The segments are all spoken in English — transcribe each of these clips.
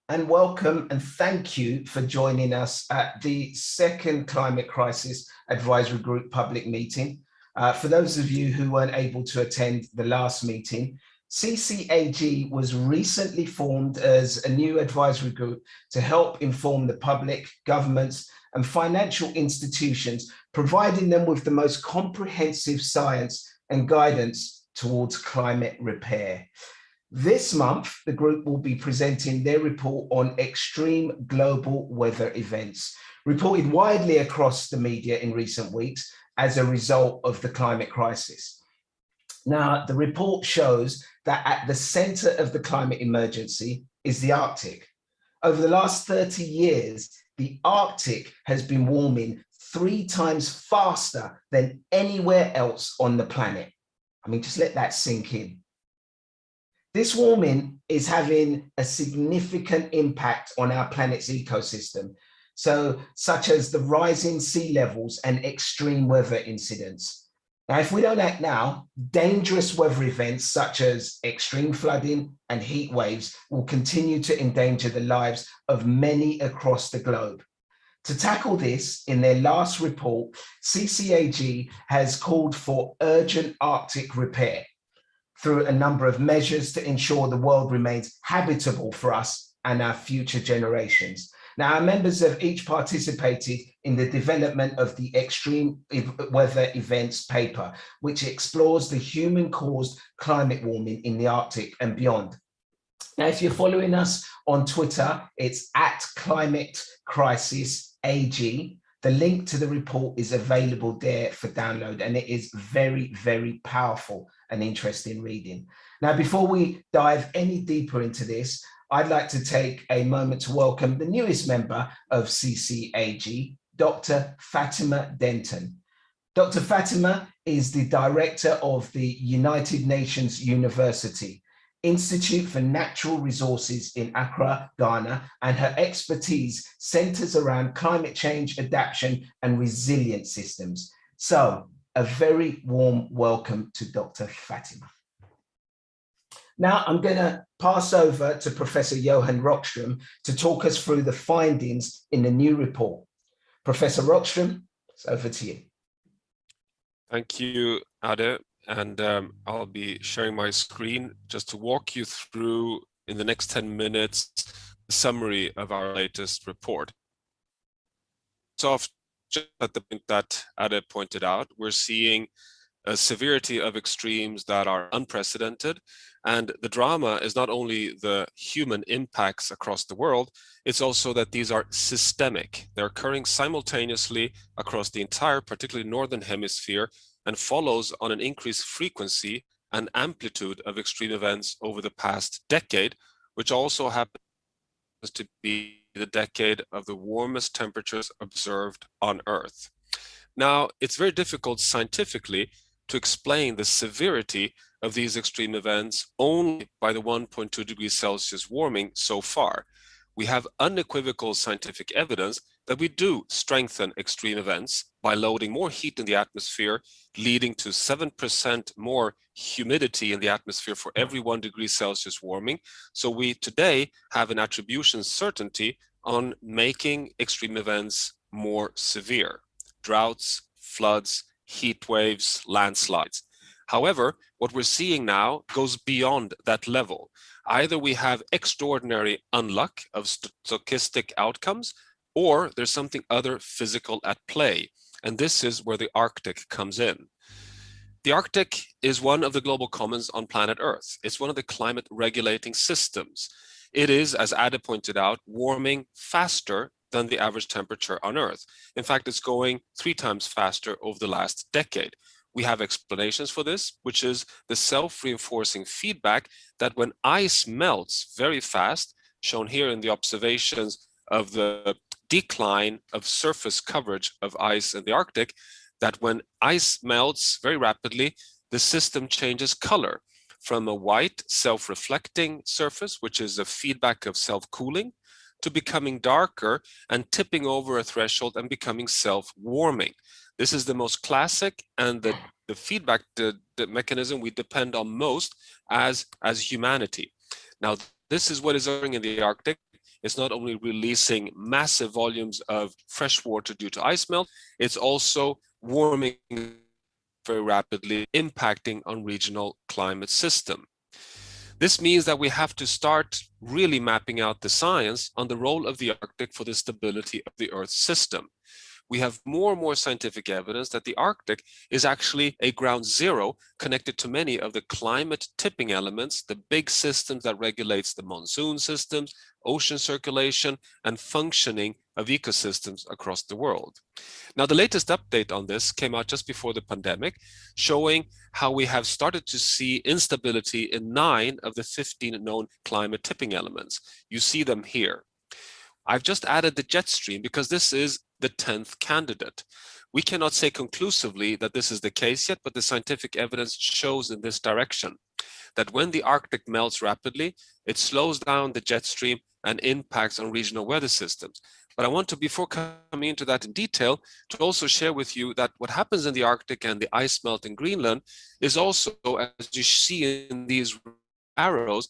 and welcome and thank you for joining us at the second Climate Crisis Advisory Group public meeting. For those of you who weren't able to attend the last meeting, CCAG was recently formed as a new advisory group to help inform the public, governments, and financial institutions, providing them with the most comprehensive science and guidance towards climate repair. This month, the group will be presenting their report on extreme global weather events, reported widely across the media in recent weeks as a result of the climate crisis. Now, the report shows that at the center of the climate emergency is the Arctic. Over the last 30 years, the Arctic has been warming 3 times faster than anywhere else on the planet. I mean, just let that sink in. This warming is having a significant impact on our planet's ecosystem, such as the rising sea levels and extreme weather incidents. Now, if we don't act now, dangerous weather events such as extreme flooding and heat waves will continue to endanger the lives of many across the globe. To tackle this, in their last report, CCAG has called for urgent Arctic repair through a number of measures to ensure the world remains habitable for us and our future generations. Now, our members have each participated in the development of the Extreme Weather Events paper, which explores the human-caused climate warming in the Arctic and beyond. Now, if you're following us on Twitter, it's @ClimateCrisisAG. The link to the report is available there for download, and it is very, very powerful and interesting reading. Now, before we dive any deeper into this, I'd like to take a moment to welcome the newest member of CCAG, Dr. Fatima Denton. Dr. Fatima is the director of the United Nations University Institute for Natural Resources in Accra, Ghana, and her expertise centers around climate change adaptation and resilient systems. So, a very warm welcome to Dr. Fatima. Now, I'm going to pass over to Professor Johan Rockström to talk us through the findings in the new report. Professor Rockström, it's over to you. Thank you, Ade. And I'll be sharing my screen just to walk you through, in the next 10 minutes, the summary of our latest report. So, just at the point that Ade pointed out, we're seeing a severity of extremes that are unprecedented. And the drama is not only the human impacts across the world, it's also that these are systemic. They're occurring simultaneously across the entire, particularly northern hemisphere, and follows on an increased frequency and amplitude of extreme events over the past decade, which also happens to be the decade of the warmest temperatures observed on Earth. Now, it's very difficult scientifically to explain the severity of these extreme events only by the 1.2 degrees Celsius warming so far. We have unequivocal scientific evidence that we do strengthen extreme events by loading more heat in the atmosphere, leading to 7% more humidity in the atmosphere for every 1 degree Celsius warming. So we today have an attribution certainty on making extreme events more severe: droughts, floods, heat waves, landslides. However, what we're seeing now goes beyond that level. Either we have extraordinary unluck of stochastic outcomes, or there's something other physical at play. And this is where the Arctic comes in. The Arctic is one of the global commons on planet Earth. It's one of the climate regulating systems. It is, as Ade pointed out, warming faster than the average temperature on Earth. In fact, it's going 3 times faster over the last decade. We have explanations for this, which is the self-reinforcing feedback that when ice melts very fast, shown here in the observations of the decline of surface coverage of ice in the Arctic, that when ice melts very rapidly, the system changes color from a white self-reflecting surface, which is a feedback of self-cooling, to becoming darker and tipping over a threshold and becoming self-warming. This is the most classic and the feedback the mechanism we depend on most as humanity. Now, This is what is occurring in the Arctic. It's not only releasing massive volumes of fresh water due to ice melt, it's also warming very rapidly, impacting on regional climate system. This means that we have to start really mapping out the science on the role of the Arctic for the stability of the Earth system. We have more and more scientific evidence that the Arctic is actually a ground zero connected to many of the climate tipping elements, the big systems that regulates the monsoon systems, ocean circulation, and functioning of ecosystems across the world. Now, the latest update on this came out just before the pandemic, showing how we have started to see instability in 9 of the 15 known climate tipping elements. You see them here. I've just added the jet stream because this is the 10th candidate. We cannot say conclusively that this is the case yet, but the scientific evidence shows in this direction, that when the Arctic melts rapidly, it slows down the jet stream and impacts on regional weather systems. But I want to, before coming into that in detail, to also share with you that what happens in the Arctic and the ice melt in Greenland is also, as you see in these arrows,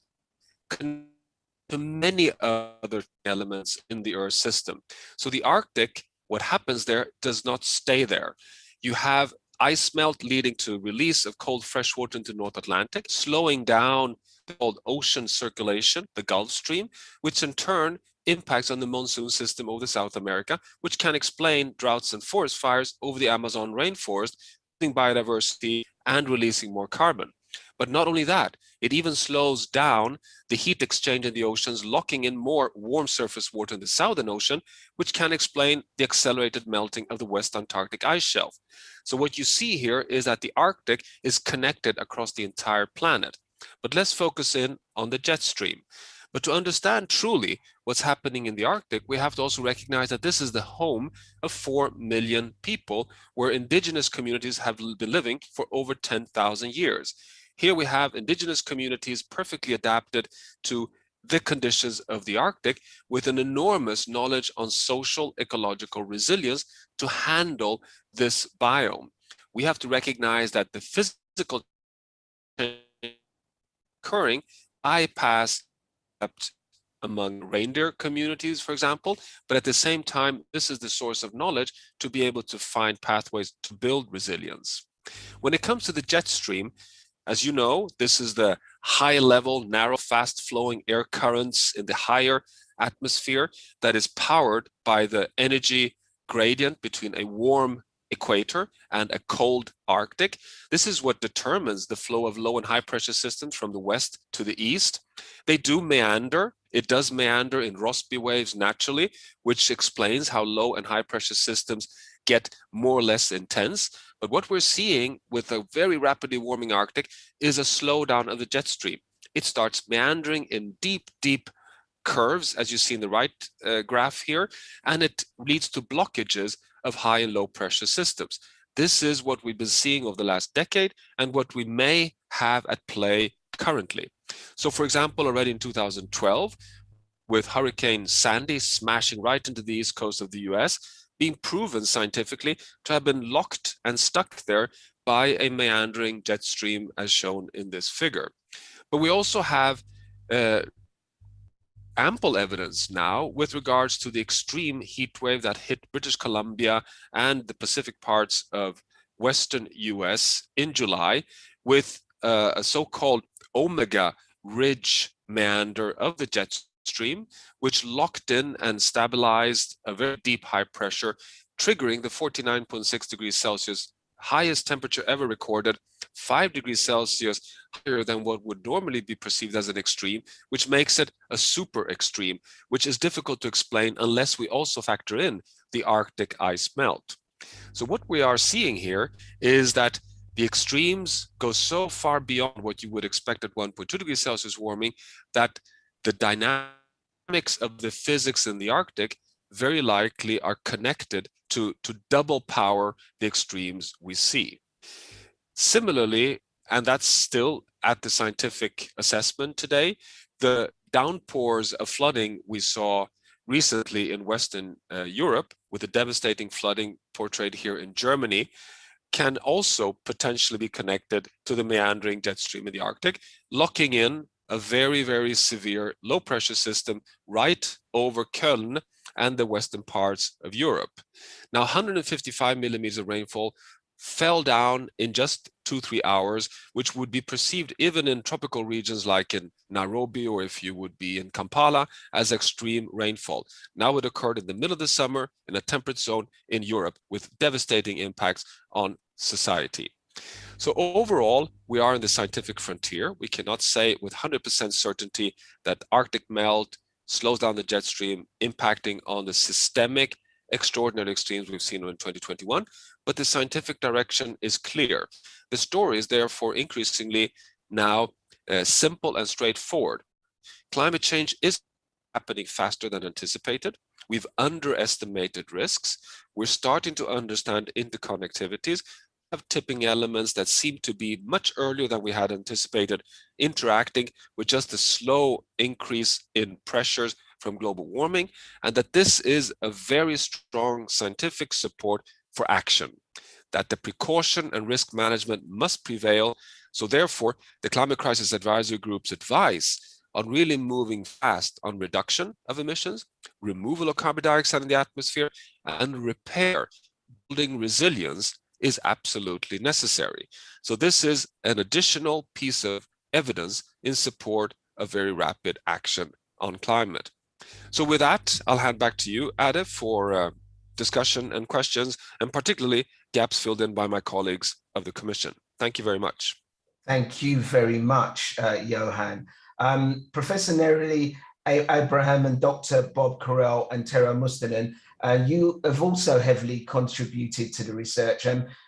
to many other elements in the Earth system. So the Arctic, what happens there does not stay there. You have ice melt leading to release of cold fresh water into North Atlantic, slowing down the old ocean circulation, the Gulf Stream, which in turn impacts on the monsoon system over South America, which can explain droughts and forest fires over the Amazon rainforest, losing biodiversity and releasing more carbon. But not only that, it even slows down the heat exchange in the oceans, locking in more warm surface water in the Southern Ocean, which can explain the accelerated melting of the West Antarctic ice shelf. So what you see here is that the Arctic is connected across the entire planet. But let's focus in on the jet stream. But to understand truly what's happening in the Arctic, we have to also recognize that this is the home of 4 million people, where indigenous communities have been living for over 10,000 years. Here we have indigenous communities perfectly adapted to the conditions of the Arctic, with an enormous knowledge on social ecological resilience to handle this biome. We have to recognize that the physical occurring bypass among reindeer communities, for example, but at the same time, this is the source of knowledge to be able to find pathways to build resilience. When it comes to the jet stream, as you know, this is the high-level, narrow, fast-flowing air currents in the higher atmosphere that is powered by the energy gradient between a warm equator and a cold Arctic. This is what determines the flow of low and high pressure systems from the west to the east. They do meander. It does meander in Rossby waves naturally, which explains how low and high pressure systems get more or less intense. But what we're seeing with a very rapidly warming Arctic is a slowdown of the jet stream. It starts meandering in deep, deep curves, as you see in the right graph here, and it leads to blockages of high and low pressure systems. This is what we've been seeing over the last decade and what we may have at play currently. So for example, already in 2012, with Hurricane Sandy smashing right into the east coast of the US, being proven scientifically to have been locked and stuck there by a meandering jet stream as shown in this figure. But we also have ample evidence now with regards to the extreme heat wave that hit British Columbia and the Pacific parts of Western US in July, with a so-called omega ridge meander of the jet stream, which locked in and stabilized a very deep high pressure, triggering the 49.6 degrees Celsius highest temperature ever recorded, 5 degrees Celsius higher than what would normally be perceived as an extreme, which makes it a super extreme, which is difficult to explain unless we also factor in the Arctic ice melt. So what we are seeing here is that the extremes go so far beyond what you would expect at 1.2 degrees Celsius warming that the dynamics of the physics in the Arctic very likely are connected to double power the extremes we see. Similarly, and that's still at the scientific assessment today, the downpours of flooding we saw recently in Western Europe, with the devastating flooding portrayed here in Germany, can also potentially be connected to the meandering jet stream in the Arctic, locking in a very, very severe low pressure system right over Köln and the western parts of Europe. Now, 155 millimeters of rainfall fell down in just 2-3 hours, which would be perceived even in tropical regions like in Nairobi, or if you would be in Kampala, as extreme rainfall. Now it occurred in the middle of the summer in a temperate zone in Europe with devastating impacts on society. So overall, we are in the scientific frontier. We cannot say with 100% certainty that Arctic melt slows down the jet stream, impacting on the systemic extraordinary extremes we've seen in 2021, but the scientific direction is clear. The story is therefore increasingly now simple and straightforward. Climate change is happening faster than anticipated. We've underestimated risks. We're starting to understand interconnectivities, have tipping elements that seem to be much earlier than we had anticipated, interacting with just a slow increase in pressures from global warming, and that this is a very strong scientific support for action, that the precaution and risk management must prevail. So therefore, the Climate Crisis Advisory Group's advice on really moving fast on reduction of emissions, removal of carbon dioxide in the atmosphere, and repair, building resilience is absolutely necessary. So this is an additional piece of evidence in support of very rapid action on climate. So with that, I'll hand back to you, Ade, for discussion and questions, and particularly gaps filled in by my colleagues of the Commission. Thank you very much. Thank you very much, Johan. Professor Nerali Abraham and Dr. Bob Carell and Tero Mustonen, you have also heavily contributed to the research.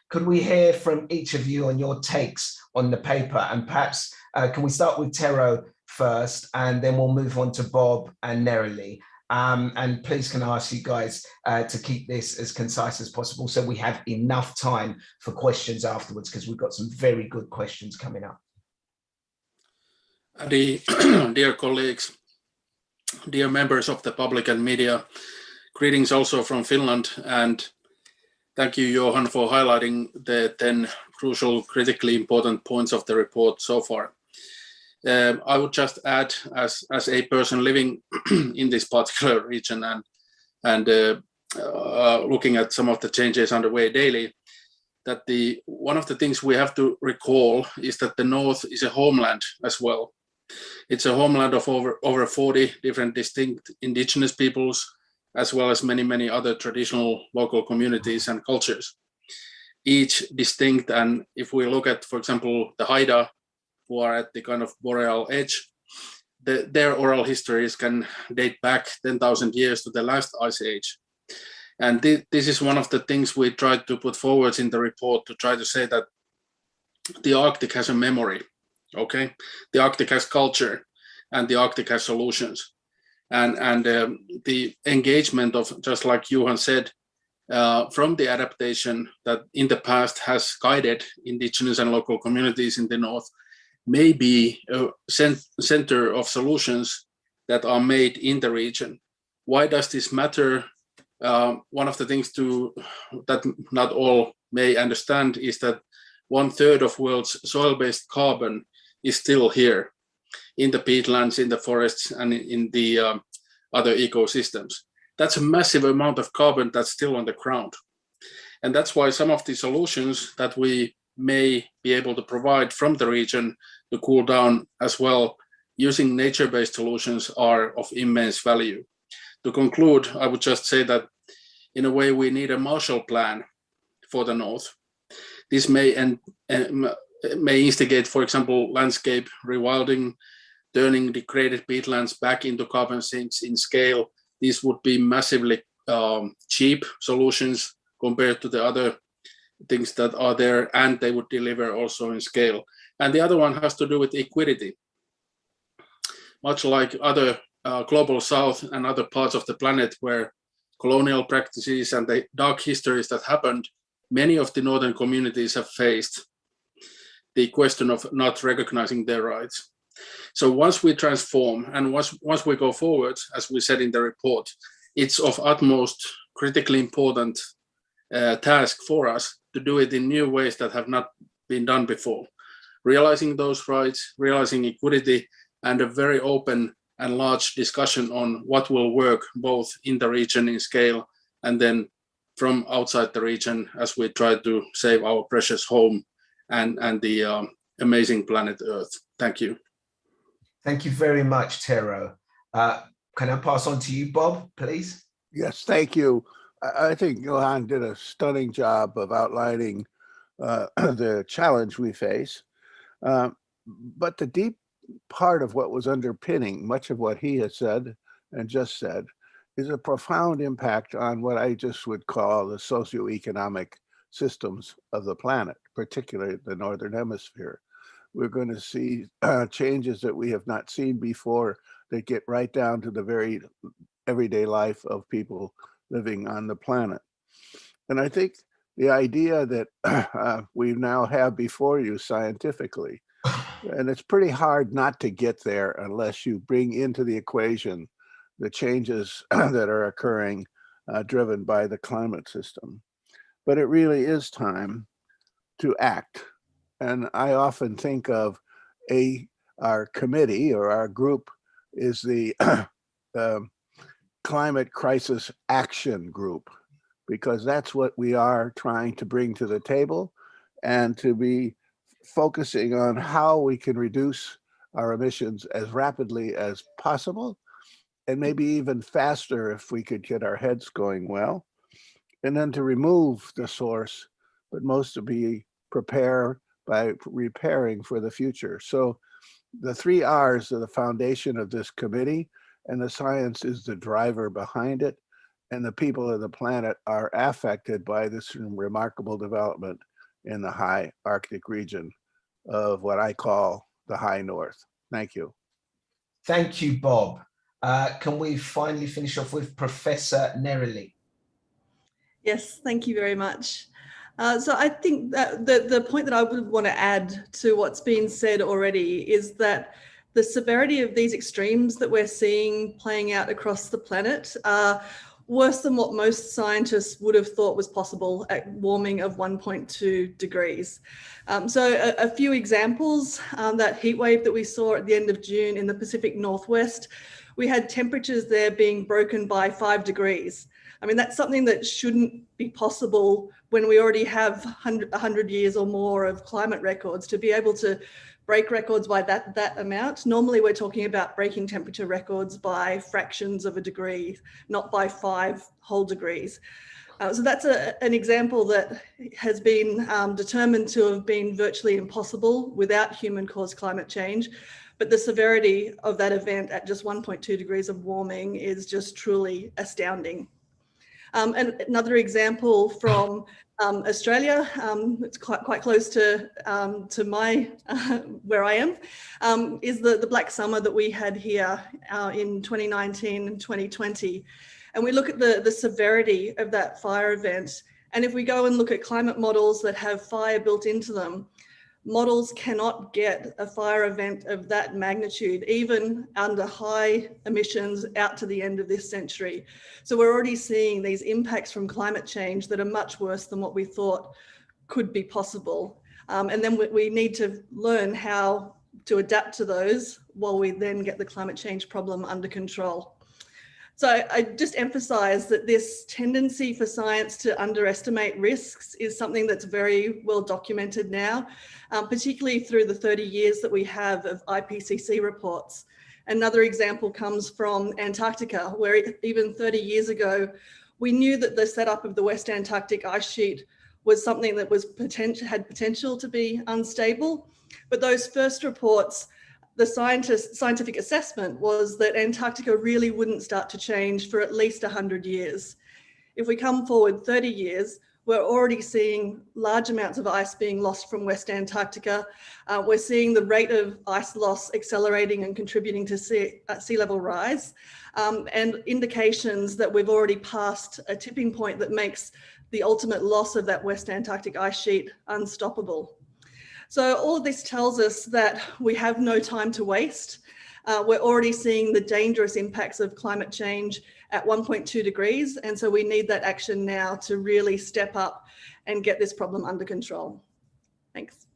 Could we hear from each of you on your takes on the paper? And perhaps can we start with Tero first, and then we'll move on to Bob and Nerali. And please can I ask you guys to keep this as concise as possible so we have enough time for questions afterwards, because we've got some very good questions coming up. Dear colleagues, dear members of the public and media, greetings also from Finland, and thank you, Johan, for highlighting the 10 crucial, critically important points of the report so far. I would just add, as a person living in this particular region and looking at some of the changes underway daily, that one of the things we have to recall is that the North is a homeland as well. It's a homeland of over 40 different distinct indigenous peoples, as well as many, many other traditional local communities and cultures. Each distinct, and if we look at, for example, the Haida, who are at the kind of boreal edge, their oral histories can date back 10,000 years to the last ice age. And this is one of the things we tried to put forward in the report, to try to say that the Arctic has a memory, okay? The Arctic has culture, and the Arctic has solutions. And the engagement of, just like Johan said, from the adaptation that in the past has guided indigenous and local communities in the North, may be a center of solutions that are made in the region. Why does this matter? One of the things that not all may understand is that 1/3 of world's soil-based carbon is still here in the peatlands, in the forests, and in the other ecosystems. That's a massive amount of carbon that's still on the ground. And that's why some of the solutions that we may be able to provide from the region to cool down as well, using nature-based solutions, are of immense value. To conclude, I would just say that in a way we need a Marshall Plan for the North. This may instigate, for example, landscape rewilding, turning degraded peatlands back into carbon sinks in scale. These would be massively cheap solutions compared to the other things that are there, and they would deliver also in scale. And the other one has to do with equity. Much like other global South and other parts of the planet where colonial practices and the dark histories that happened, many of the northern communities have faced the question of not recognizing their rights. So once we transform and once we go forward, as we said in the report, it's of utmost critically important task for us to do it in new ways that have not been done before. Realizing those rights, realizing equity, and a very open and large discussion on what will work both in the region in scale and then from outside the region as we try to save our precious home and the amazing planet Earth. Thank you. Thank you very much, Tero. Can I pass on to you, Bob, please? Yes, thank you. I think Johan did a stunning job of outlining the challenge we face. But the deep part of what was underpinning much of what he has said and just said is a profound impact on what I just would call the socioeconomic systems of the planet, particularly the Northern Hemisphere. We're going to see changes that we have not seen before that get right down to the very everyday life of people living on the planet. And I think the idea that we now have before you scientifically, and it's pretty hard not to get there unless you bring into the equation the changes that are occurring driven by the climate system. But it really is time to act. And I often think of our committee or our group is the Climate Crisis Action Group, because that's what we are trying to bring to the table and to be focusing on how we can reduce our emissions as rapidly as possible and maybe even faster if we could get our heads going well, and then to remove the source, but most to be prepare by repairing for the future. So the 3 R's are the foundation of this committee, and the science is the driver behind it, and the people of the planet are affected by this remarkable development in the high Arctic region of what I call the high north. Thank you. Thank you, Bob. Can we finally finish off with Professor Neroli? Yes, thank you very much. So I think that the point that I would want to add to what's been said already is that the severity of these extremes that we're seeing playing out across the planet are worse than what most scientists would have thought was possible at warming of 1.2 degrees. So a few examples, that heat wave that we saw at the end of June in the Pacific Northwest, we had temperatures there being broken by 5 degrees. I mean, that's something that shouldn't be possible when we already have 100 years or more of climate records. To be able to break records by that amount, normally we're talking about breaking temperature records by fractions of a degree, not by 5 whole degrees. So that's an example that has been determined to have been virtually impossible without human-caused climate change. But the severity of that event at just 1.2 degrees of warming is just truly astounding. And another example from Australia, it's quite close to my where I am, is the Black Summer that we had here in 2019 and 2020. And we look at the severity of that fire event. And if we go and look at climate models that have fire built into them, models cannot get a fire event of that magnitude, even under high emissions out to the end of this century. So we're already seeing these impacts from climate change that are much worse than what we thought could be possible. And then we need to learn how to adapt to those while we then get the climate change problem under control. So I just emphasize that this tendency for science to underestimate risks is something that's very well documented now, particularly through the 30 years that we have of IPCC reports. Another example comes from Antarctica, where even 30 years ago, we knew that the setup of the West Antarctic ice sheet was something that was had potential to be unstable. But those first reports, the scientific assessment was that Antarctica really wouldn't start to change for at least 100 years. If we come forward 30 years, we're already seeing large amounts of ice being lost from West Antarctica. We're seeing the rate of ice loss accelerating and contributing to sea level rise, and indications that we've already passed a tipping point that makes the ultimate loss of that West Antarctic ice sheet unstoppable. So all of this tells us that we have no time to waste. We're already seeing the dangerous impacts of climate change at 1.2 degrees. And so we need that action now to really step up and get this problem under control. Thanks.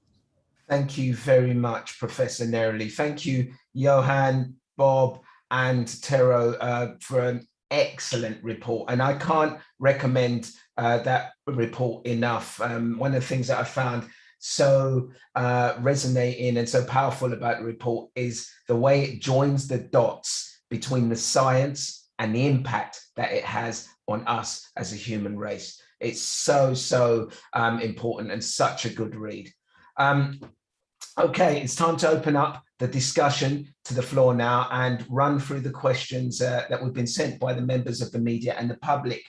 Thank you very much, Professor Neroli. Thank you, Johan, Bob, and Tero for an excellent report. And I can't recommend that report enough. One of the things that I found so resonating and so powerful about the report is the way it joins the dots between the science and the impact that it has on us as a human race. It's so important and such a good read. Okay, it's time to open up the discussion to the floor now and run through the questions that we've been sent by the members of the media and the public.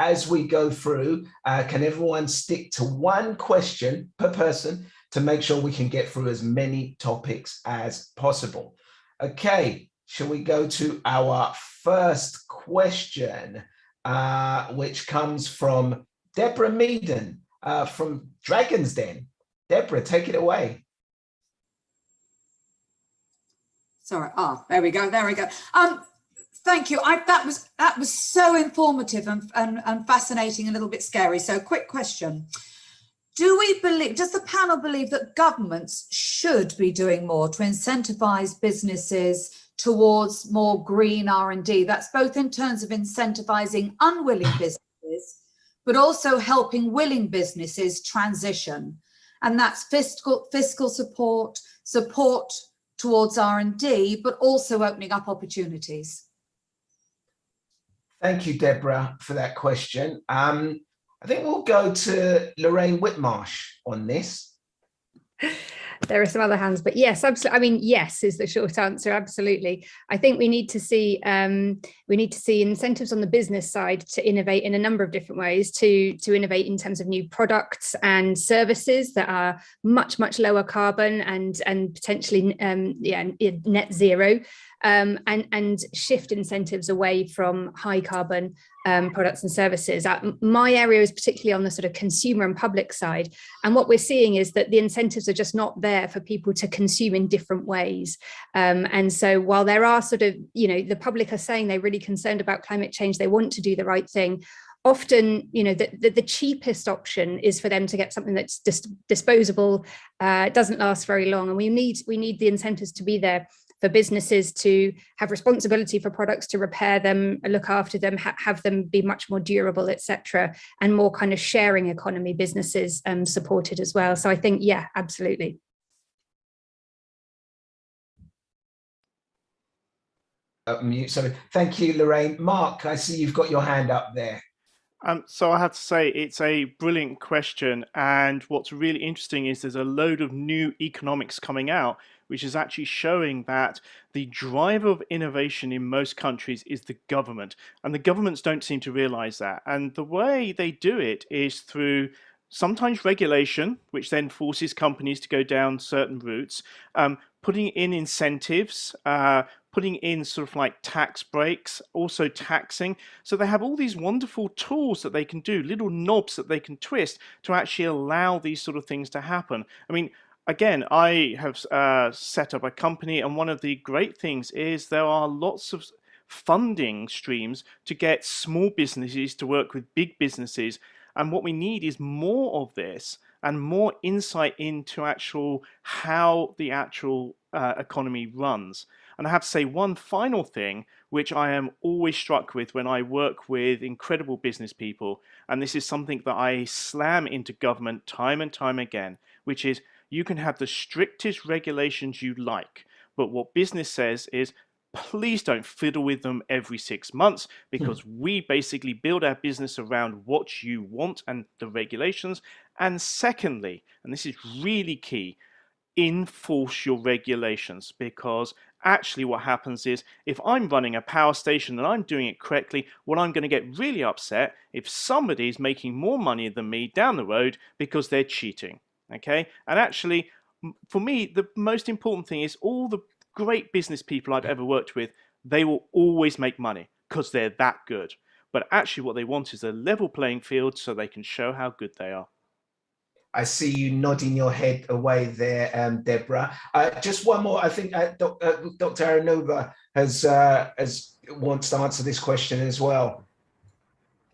As we go through, can everyone stick to one question per person to make sure we can get through as many topics as possible? Okay, shall we go to our first question, which comes from Deborah Meaden from Dragon's Den. Deborah, take it away. Sorry. There we go. Thank you. That was so informative and fascinating, and a little bit scary. So, quick question: does the panel believe that governments should be doing more to incentivize businesses towards more green R&D? That's both in terms of incentivizing unwilling businesses, but also helping willing businesses transition. And that's fiscal support towards R&D, but also opening up opportunities. Thank you, Deborah, for that question. I think we'll go to Lorraine Whitmarsh on this. There are some other hands, but yes, absolutely. I mean, yes is the short answer. Absolutely. I think we need to see incentives on the business side to innovate in a number of different ways, to innovate in terms of new products and services that are much lower carbon and potentially net zero, and shift incentives away from high carbon products and services. My area is particularly on the sort of consumer and public side. And what we're seeing is that the incentives are just not there for people to consume in different ways. And so while there are sort of, the public are saying they're really concerned about climate change, they want to do the right thing. Often, the cheapest option is for them to get something that's disposable, doesn't last very long. And we need the incentives to be there for businesses to have responsibility for products, to repair them, look after them, have them be much more durable, etc., and more kind of sharing economy businesses supported as well. So I think, yeah, absolutely. So thank you, Lorraine. Mark, I see you've got your hand up there. So I have to say it's a brilliant question, and what's really interesting is there's a load of new economics coming out which is actually showing that the driver of innovation in most countries is the government, and the governments don't seem to realize that. And the way they do it is through sometimes regulation, which then forces companies to go down certain routes, putting in incentives, putting in sort of like tax breaks, also taxing. So they have all these wonderful tools that they can do, little knobs that they can twist to actually allow these sort of things to happen. I mean, again, I have set up a company, and one of the great things is there are lots of funding streams to get small businesses to work with big businesses. And what we need is more of this and more insight into how the actual economy runs. And I have to say one final thing, which I am always struck with when I work with incredible business people, and this is something that I slam into government time and time again, which is you can have the strictest regulations you like, but what business says is, please don't fiddle with them every 6 months, because we basically build our business around what you want and the regulations. And secondly, and this is really key, enforce your regulations, because actually what happens is if I'm running a power station and I'm doing it correctly, what I'm going to get really upset if somebody's making more money than me down the road because they're cheating. Okay, and actually, for me, the most important thing is all the great business people I've ever worked with, they will always make money because they're that good. But actually what they want is a level playing field so they can show how good they are. I see you nodding your head away there, Deborah. Just one more. I think Dr. Aranova wants to answer this question as well.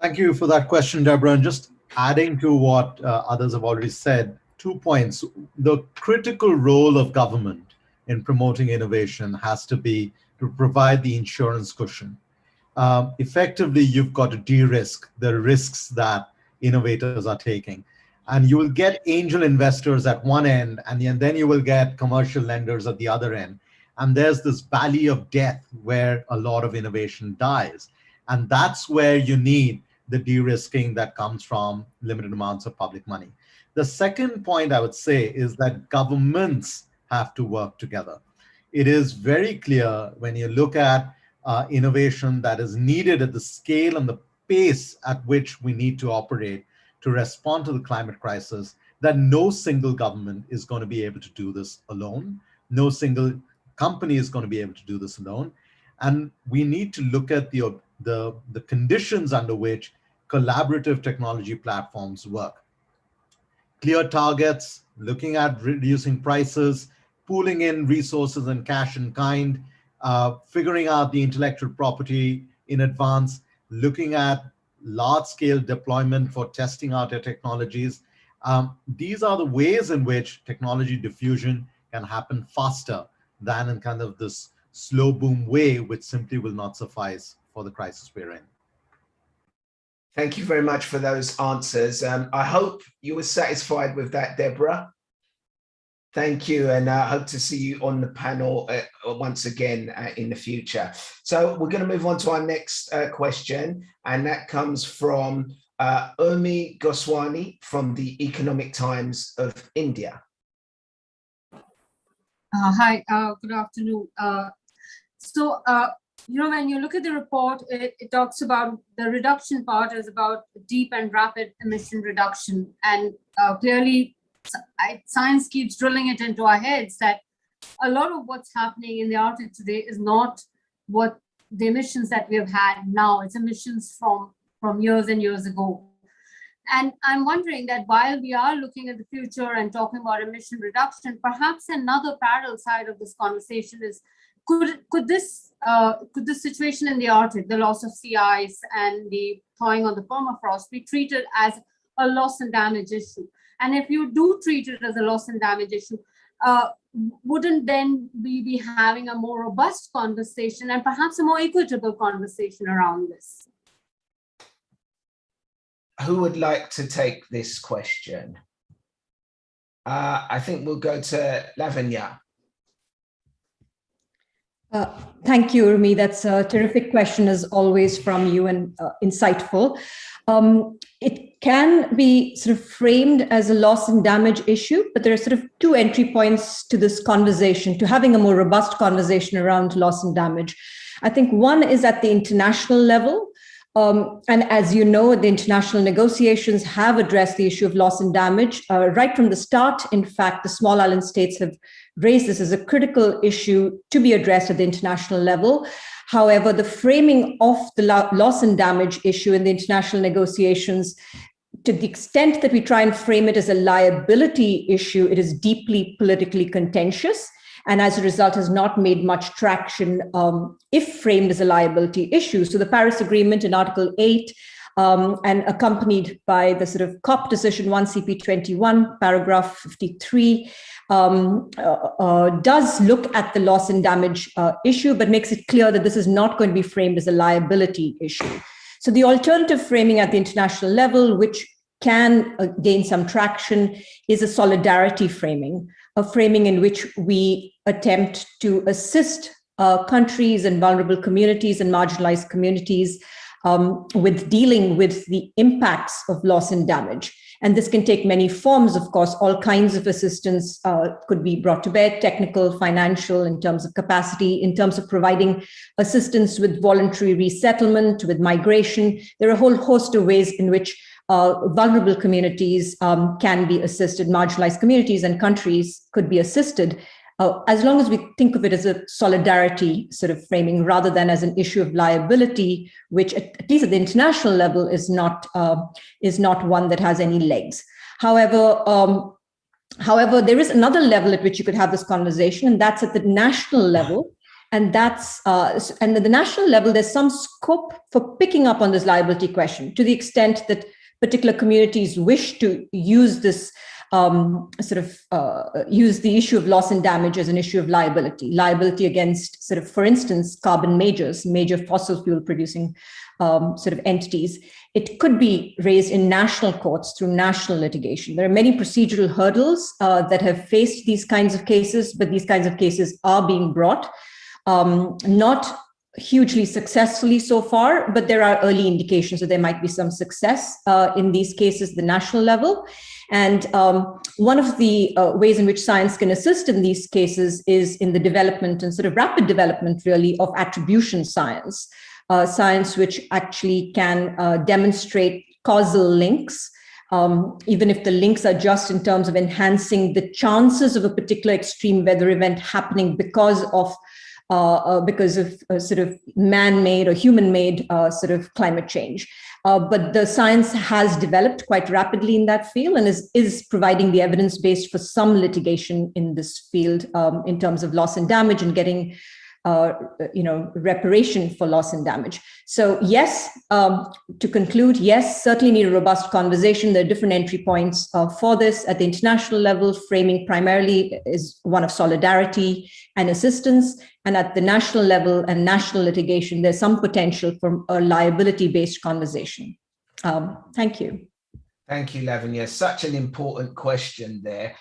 Thank you for that question, Deborah. And just adding to what others have already said, 2 points. The critical role of government in promoting innovation has to be to provide the insurance cushion. Effectively, you've got to de-risk the risks that innovators are taking. And you will get angel investors at one end, and then you will get commercial lenders at the other end. And there's this valley of death where a lot of innovation dies. And that's where you need the de-risking that comes from limited amounts of public money. The second point I would say is that governments have to work together. It is very clear when you look at innovation that is needed at the scale and the pace at which we need to operate to respond to the climate crisis, that no single government is going to be able to do this alone. No single company is going to be able to do this alone. And we need to look at the conditions under which collaborative technology platforms work. Clear targets, looking at reducing prices, pooling in resources and cash in kind, figuring out the intellectual property in advance, looking at large-scale deployment for testing out their technologies. These are the ways in which technology diffusion can happen faster than in kind of this slow boom way, which simply will not suffice for the crisis we're in. Thank you very much for those answers. I hope you were satisfied with that, Deborah. Thank you, and I hope to see you on the panel once again in the future. So we're going to move on to our next question, and that comes from Urmi Goswami from the Economic Times of India. Hi, good afternoon. When you look at the report, it talks about the reduction part is about deep and rapid emission reduction, and clearly science keeps drilling it into our heads that a lot of what's happening in the Arctic today is not what the emissions that we have had now. It's emissions from years and years ago. And I'm wondering that while we are looking at the future and talking about emission reduction, perhaps another parallel side of this conversation is could this situation in the Arctic, the loss of sea ice and the thawing of the permafrost, be treated as a loss and damage issue? And if you do treat it as a loss and damage issue, wouldn't then we be having a more robust conversation and perhaps a more equitable conversation around this? Who would like to take this question? I think we'll go to Lavanya. Thank you, Urmi. That's a terrific question, as always, from you, and insightful. It can be sort of framed as a loss and damage issue, but there are sort of two entry points to this conversation, to having a more robust conversation around loss and damage. I think one is at the international level. And as you know, the international negotiations have addressed the issue of loss and damage. Right from the start, in fact, the small island states have raised this as a critical issue to be addressed at the international level. However, the framing of the loss and damage issue in the international negotiations, to the extent that we try and frame it as a liability issue, it is deeply politically contentious, and as a result has not made much traction if framed as a liability issue. So the Paris Agreement in Article 8 and accompanied by the sort of COP decision 1 CP21, paragraph 53, does look at the loss and damage issue, but makes it clear that this is not going to be framed as a liability issue. So the alternative framing at the international level, which can gain some traction, is a solidarity framing, a framing in which we attempt to assist countries and vulnerable communities and marginalized communities with dealing with the impacts of loss and damage. And this can take many forms, of course. All kinds of assistance could be brought to bear, technical, financial, in terms of capacity, in terms of providing assistance with voluntary resettlement, with migration. There are a whole host of ways in which vulnerable communities can be assisted, marginalized communities and countries could be assisted, as long as we think of it as a solidarity sort of framing rather than as an issue of liability, which at least at the international level is not one that has any legs. However, there is another level at which you could have this conversation, and that's at the national level. And and at the national level, there's some scope for picking up on this liability question to the extent that particular communities wish to use this use the issue of loss and damage as an issue of liability against for instance, carbon major fossil fuel producing entities. It could be raised in national courts through national litigation. There are many procedural hurdles that have faced these kinds of cases, but these kinds of cases are being brought. Not hugely successfully so far, but there are early indications that there might be some success in these cases at the national level. And one of the ways in which science can assist in these cases is in the development and rapid development, really, of attribution science. Science which actually can demonstrate causal links, even if the links are just in terms of enhancing the chances of a particular extreme weather event happening because of man-made or human-made climate change. But the science has developed quite rapidly in that field and is providing the evidence base for some litigation in this field in terms of loss and damage and getting reparation for loss and damage. So yes, to conclude, yes, certainly need a robust conversation. There are different entry points for this at the international level. Framing primarily is one of solidarity and assistance. And at the national level and national litigation, there's some potential for a liability-based conversation. Thank you. Thank you, Lavanya. Such an important question there.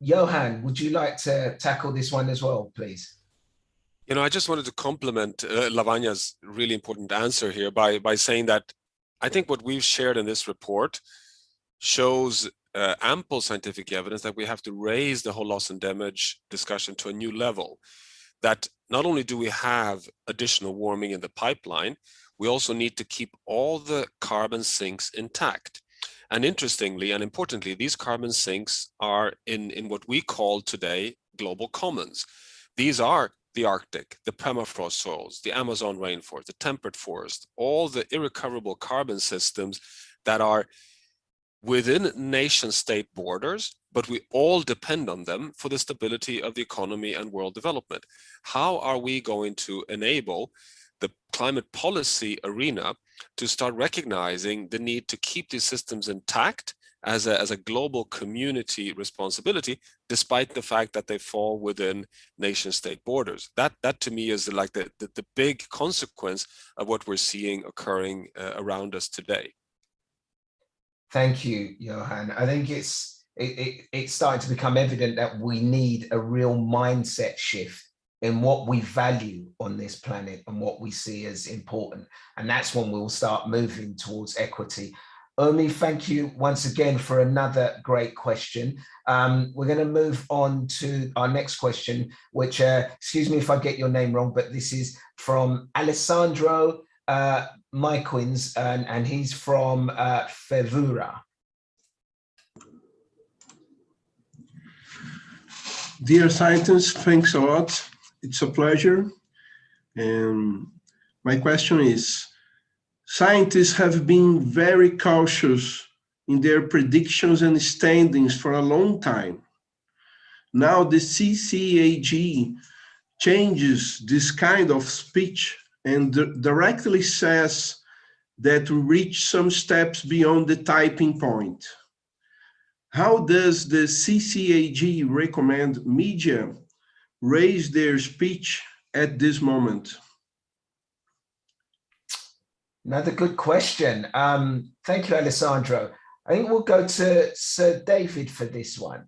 Johan, would you like to tackle this one as well, please? I just wanted to compliment Lavanya's really important answer here by saying that I think what we've shared in this report shows ample scientific evidence that we have to raise the whole loss and damage discussion to a new level. That not only do we have additional warming in the pipeline, we also need to keep all the carbon sinks intact. And interestingly and importantly, these carbon sinks are in what we call today global commons. These are the Arctic, the permafrost soils, the Amazon rainforest, the temperate forest, all the irrecoverable carbon systems that are within nation-state borders, but we all depend on them for the stability of the economy and world development. How are we going to enable the climate policy arena to start recognizing the need to keep these systems intact as a global community responsibility, despite the fact that they fall within nation-state borders? That to me is like the big consequence of what we're seeing occurring around us today. Thank you, Johan. I think it's starting to become evident that we need a real mindset shift in what we value on this planet and what we see as important. And that's when we'll start moving towards equity. Omi, thank you once again for another great question. We're going to move on to our next question, which, excuse me if I get your name wrong, but this is from Alessandro Myquins, and he's from Fevura. Dear scientists, thanks a lot. It's a pleasure. And my question is, scientists have been very cautious in their predictions and standings for a long time. Now the CCAG changes this kind of speech and directly says that we reach some steps beyond the tipping point. How does the CCAG recommend media raise their speech at this moment? Another good question. Thank you, Alessandro. I think we'll go to Sir David for this one.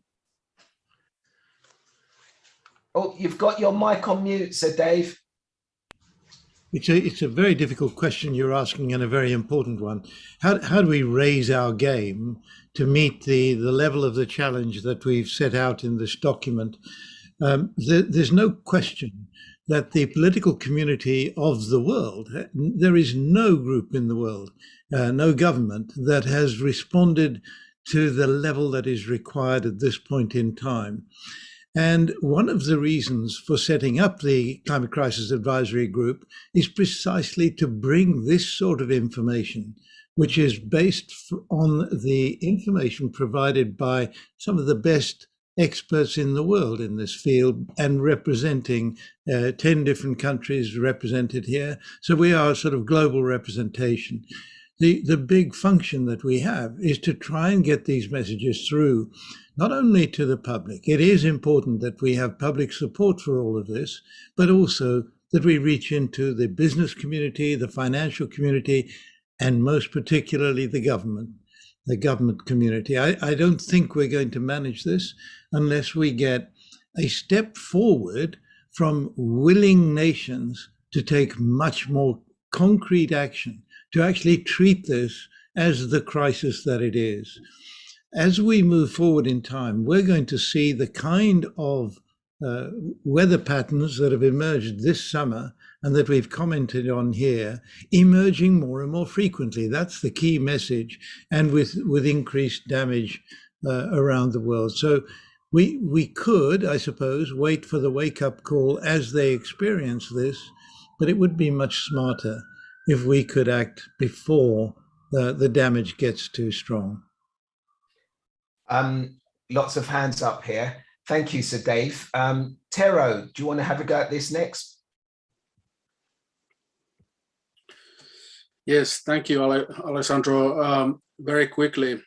Oh, you've got your mic on mute, Sir Dave. It's a very difficult question you're asking, and a very important one. How do we raise our game to meet the level of the challenge that we've set out in this document? There's no question that the political community of the world, there is no group in the world, no government that has responded to the level that is required at this point in time. And one of the reasons for setting up the Climate Crisis Advisory Group is precisely to bring this sort of information, which is based on the information provided by some of the best experts in the world in this field, and representing 10 different countries represented here. So we are a sort of global representation. the big function that we have is to try and get these messages through, not only to the public. It is important that we have public support for all of this, but also that we reach into the business community, the financial community, and most particularly the government community. I don't think we're going to manage this unless we get a step forward from willing nations to take much more concrete action, to actually treat this as the crisis that it is. As we move forward in time, we're going to see the kind of weather patterns that have emerged this summer and that we've commented on here, emerging more and more frequently. That's the key message, and with increased damage around the world. So we could, I suppose, wait for the wake-up call as they experience this, but it would be much smarter if we could act before the damage gets too strong. Lots of hands up here. Thank you, Sir Dave. Tero, do you want to have a go at this next? Yes, thank you, Alessandro. Very quickly,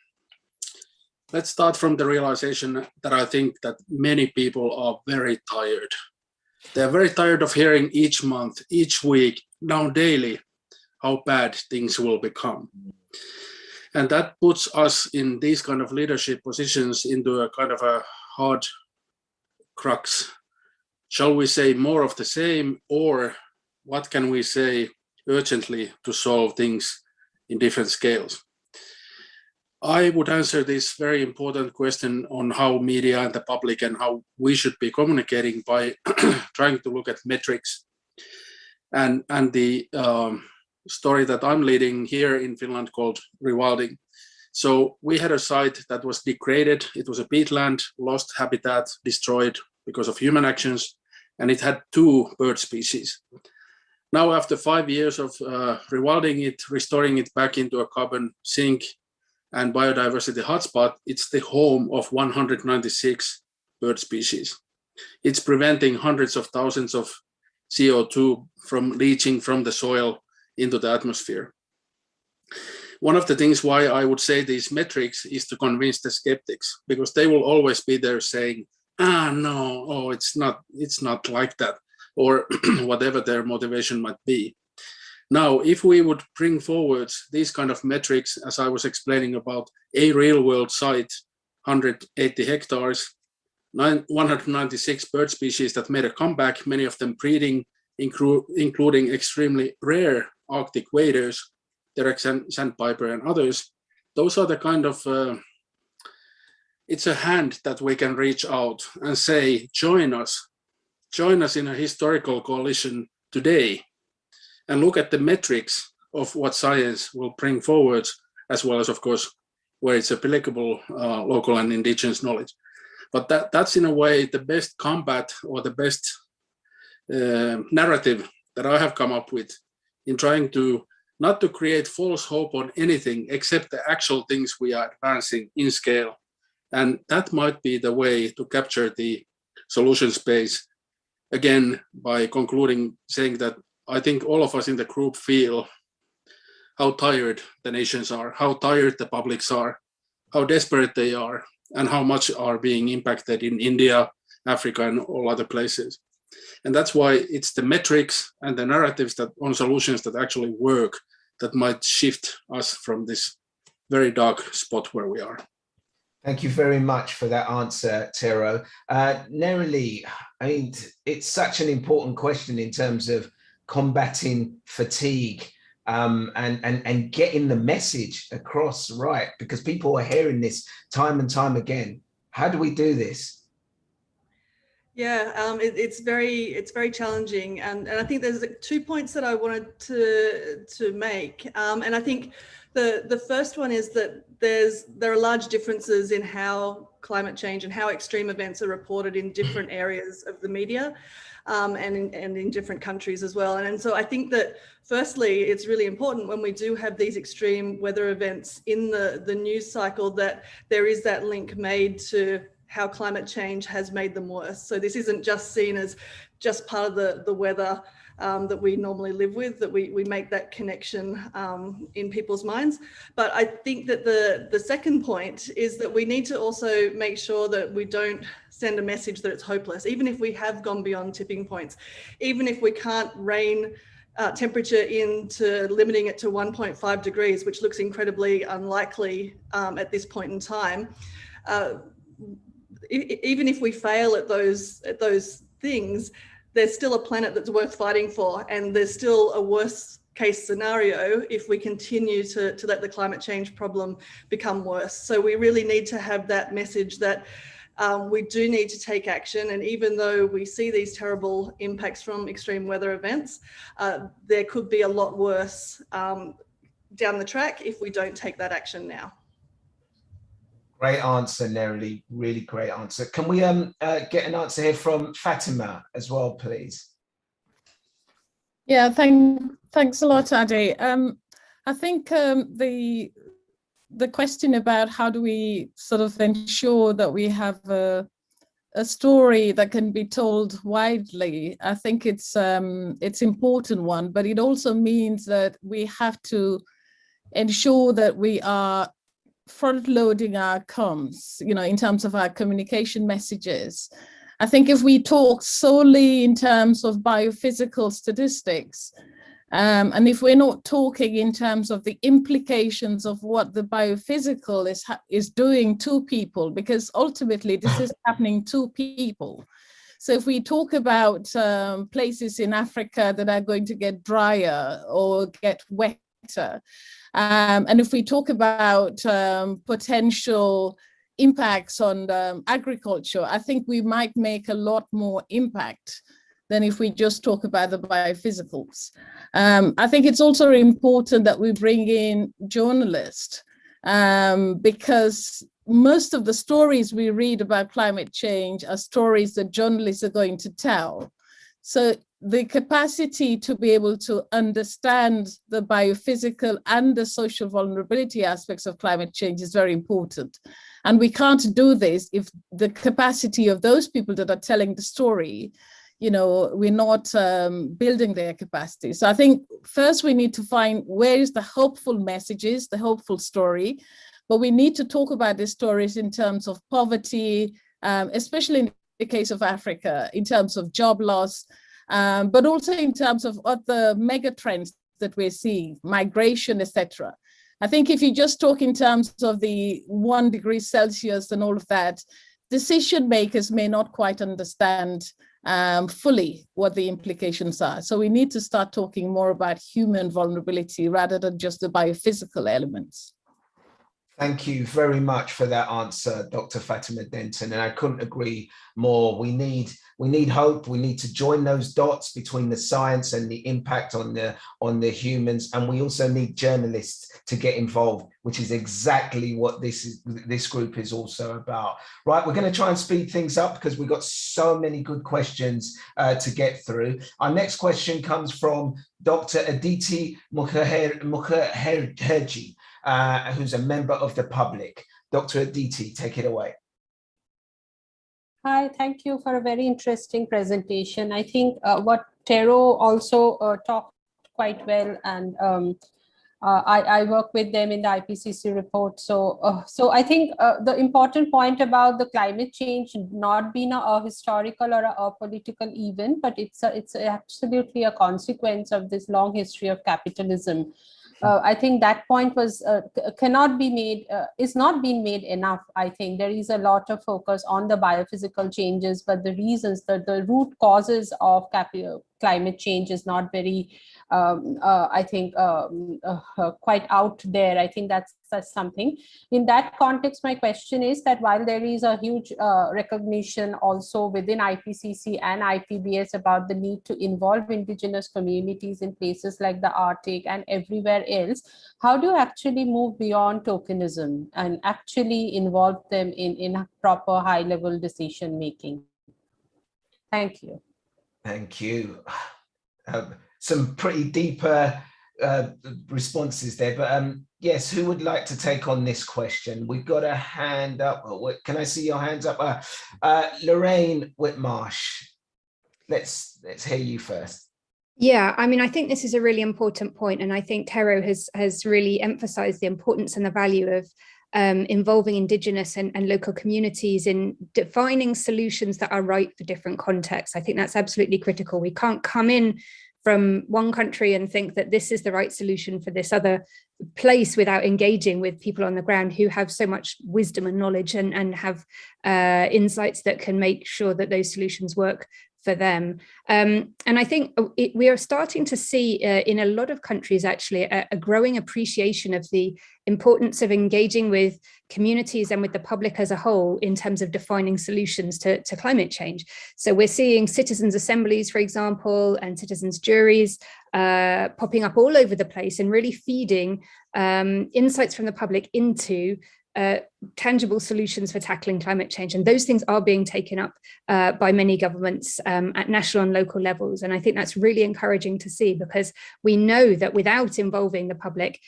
let's start from the realization that I think that many people are very tired. They're very tired of hearing each month, each week, now daily, how bad things will become. And that puts us in these kind of leadership positions into a kind of a hard crux. Shall we say more of the same, or what can we say urgently to solve things in different scales? I would answer this very important question on how media and the public and how we should be communicating by trying to look at metrics. And the story that I'm leading here in Finland called Rewilding. So we had a site that was degraded. It was a peatland, lost habitat, destroyed because of human actions, and it had 2 bird species. Now, after 5 years of rewilding it, restoring it back into a carbon sink and biodiversity hotspot, it's the home of 196 bird species. It's preventing hundreds of thousands of CO2 from leaching from the soil into the atmosphere. One of the things why I would say these metrics is to convince the skeptics, because they will always be there saying, no, oh, it's not like that, or whatever their motivation might be. Now, if we would bring forward these kind of metrics, as I was explaining about a real world site, 180 hectares, 196 bird species that made a comeback, many of them breeding, including extremely rare Arctic waders, Derek sandpiper and others, those are the kind of, it's a hand that we can reach out and say, join us in a historical coalition today, and look at the metrics of what science will bring forward, as well as, of course, where it's applicable, local and indigenous knowledge. But that's in a way the best combat or the best narrative that I have come up with in trying to not to create false hope on anything except the actual things we are advancing in scale. And that might be the way to capture the solution space. Again, by concluding, saying that I think all of us in the group feel how tired the nations are, how tired the publics are, how desperate they are, and how much are being impacted in India, Africa, and all other places. And that's why it's the metrics and the narratives that on solutions that actually work that might shift us from this very dark spot where we are. Thank you very much for that answer, Tero. Nerily, I mean, it's such an important question in terms of combating fatigue and getting the message across right, because people are hearing this time and time again. How do we do this? Yeah, it's very challenging, and I think there's 2 points that I wanted to make, and I think the first one is that there are large differences in how climate change and how extreme events are reported in different areas of the media, and in different countries as well. And so I think that firstly, it's really important when we do have these extreme weather events in the news cycle that there is that link made to how climate change has made them worse. So this isn't just seen as just part of the weather that we normally live with, that we make that connection in people's minds. But I think that the second point is that we need to also make sure that we don't send a message that it's hopeless, even if we have gone beyond tipping points, even if we can't rein temperature into limiting it to 1.5 degrees, which looks incredibly unlikely at this point in time. Even if we fail at those things, there's still a planet that's worth fighting for, and there's still a worst case scenario if we continue to let the climate change problem become worse. So we really need to have that message that we do need to take action, and even though we see these terrible impacts from extreme weather events, there could be a lot worse down the track if we don't take that action now. Great answer, Nerily. Really great answer. Can we get an answer here from Fatima as well, please? Yeah, thanks a lot, Ade. I think the question about how do we sort of ensure that we have a story that can be told widely, I think it's important one, but it also means that we have to ensure that we are front-loading our comms, in terms of our communication messages. I think if we talk solely in terms of biophysical statistics, and if we're not talking in terms of the implications of what the biophysical is doing to people, because ultimately this is happening to people. So if we talk about places in Africa that are going to get drier or get wetter, and if we talk about potential impacts on agriculture, I think we might make a lot more impact than if we just talk about the biophysicals. I think it's also important that we bring in journalists, because most of the stories we read about climate change are stories that journalists are going to tell. So the capacity to be able to understand the biophysical and the social vulnerability aspects of climate change is very important. And we can't do this if the capacity of those people that are telling the story, we're not building their capacity. So I think first we need to find where is the hopeful messages, the hopeful story, but we need to talk about these stories in terms of poverty, especially in the case of Africa, in terms of job loss, but also in terms of other mega trends that we're seeing, migration, etc. I think if you just talk in terms of the 1 degree Celsius and all of that, decision makers may not quite understand fully what the implications are. So we need to start talking more about human vulnerability rather than just the biophysical elements. Thank you very much for that answer, Dr. Fatima Denton, and I couldn't agree more. We need hope. We need to join those dots between the science and the impact on the humans, and we also need journalists to get involved, which is exactly what this group is also about. Right, we're going to try and speed things up because we've got so many good questions to get through. Our next question comes from Dr. Aditi Mukherjee, who's a member of the public. Dr. Aditi, take it away. Hi, thank you for a very interesting presentation. I think what Tero also talked quite well, and I work with them in the IPCC report. So I think the important point about the climate change not being a historical or a political event, but it's absolutely a consequence of this long history of capitalism. I think that point was cannot be made, is not being made enough. I think there is a lot of focus on the biophysical changes, but the reasons, the root causes of climate change is not very, I think, quite out there. I think that's something. In that context, my question is that while there is a huge recognition also within IPCC and IPBS about the need to involve indigenous communities in places like the Arctic and everywhere else, how do you actually move beyond tokenism and actually involve them in a proper high-level decision making? Thank you. Thank you. Some pretty deep responses there, but yes, who would like to take on this question? We've got a hand up. Can I see your hands up? Lorraine Whitmarsh, let's hear you first. Yeah, I mean, I think this is a really important point, and I think Tero has really emphasized the importance and the value of involving Indigenous and local communities in defining solutions that are right for different contexts. I think that's absolutely critical. We can't come in from one country and think that this is the right solution for this other place without engaging with people on the ground who have so much wisdom and knowledge and have insights that can make sure that those solutions work for them. And I think we are starting to see in a lot of countries actually a growing appreciation of the importance of engaging with communities and with the public as a whole in terms of defining solutions to climate change. So we're seeing citizens' assemblies, for example, and citizens' juries popping up all over the place and really feeding insights from the public into tangible solutions for tackling climate change. And those things are being taken up by many governments at national and local levels. And I think that's really encouraging to see, because we know that without involving the public,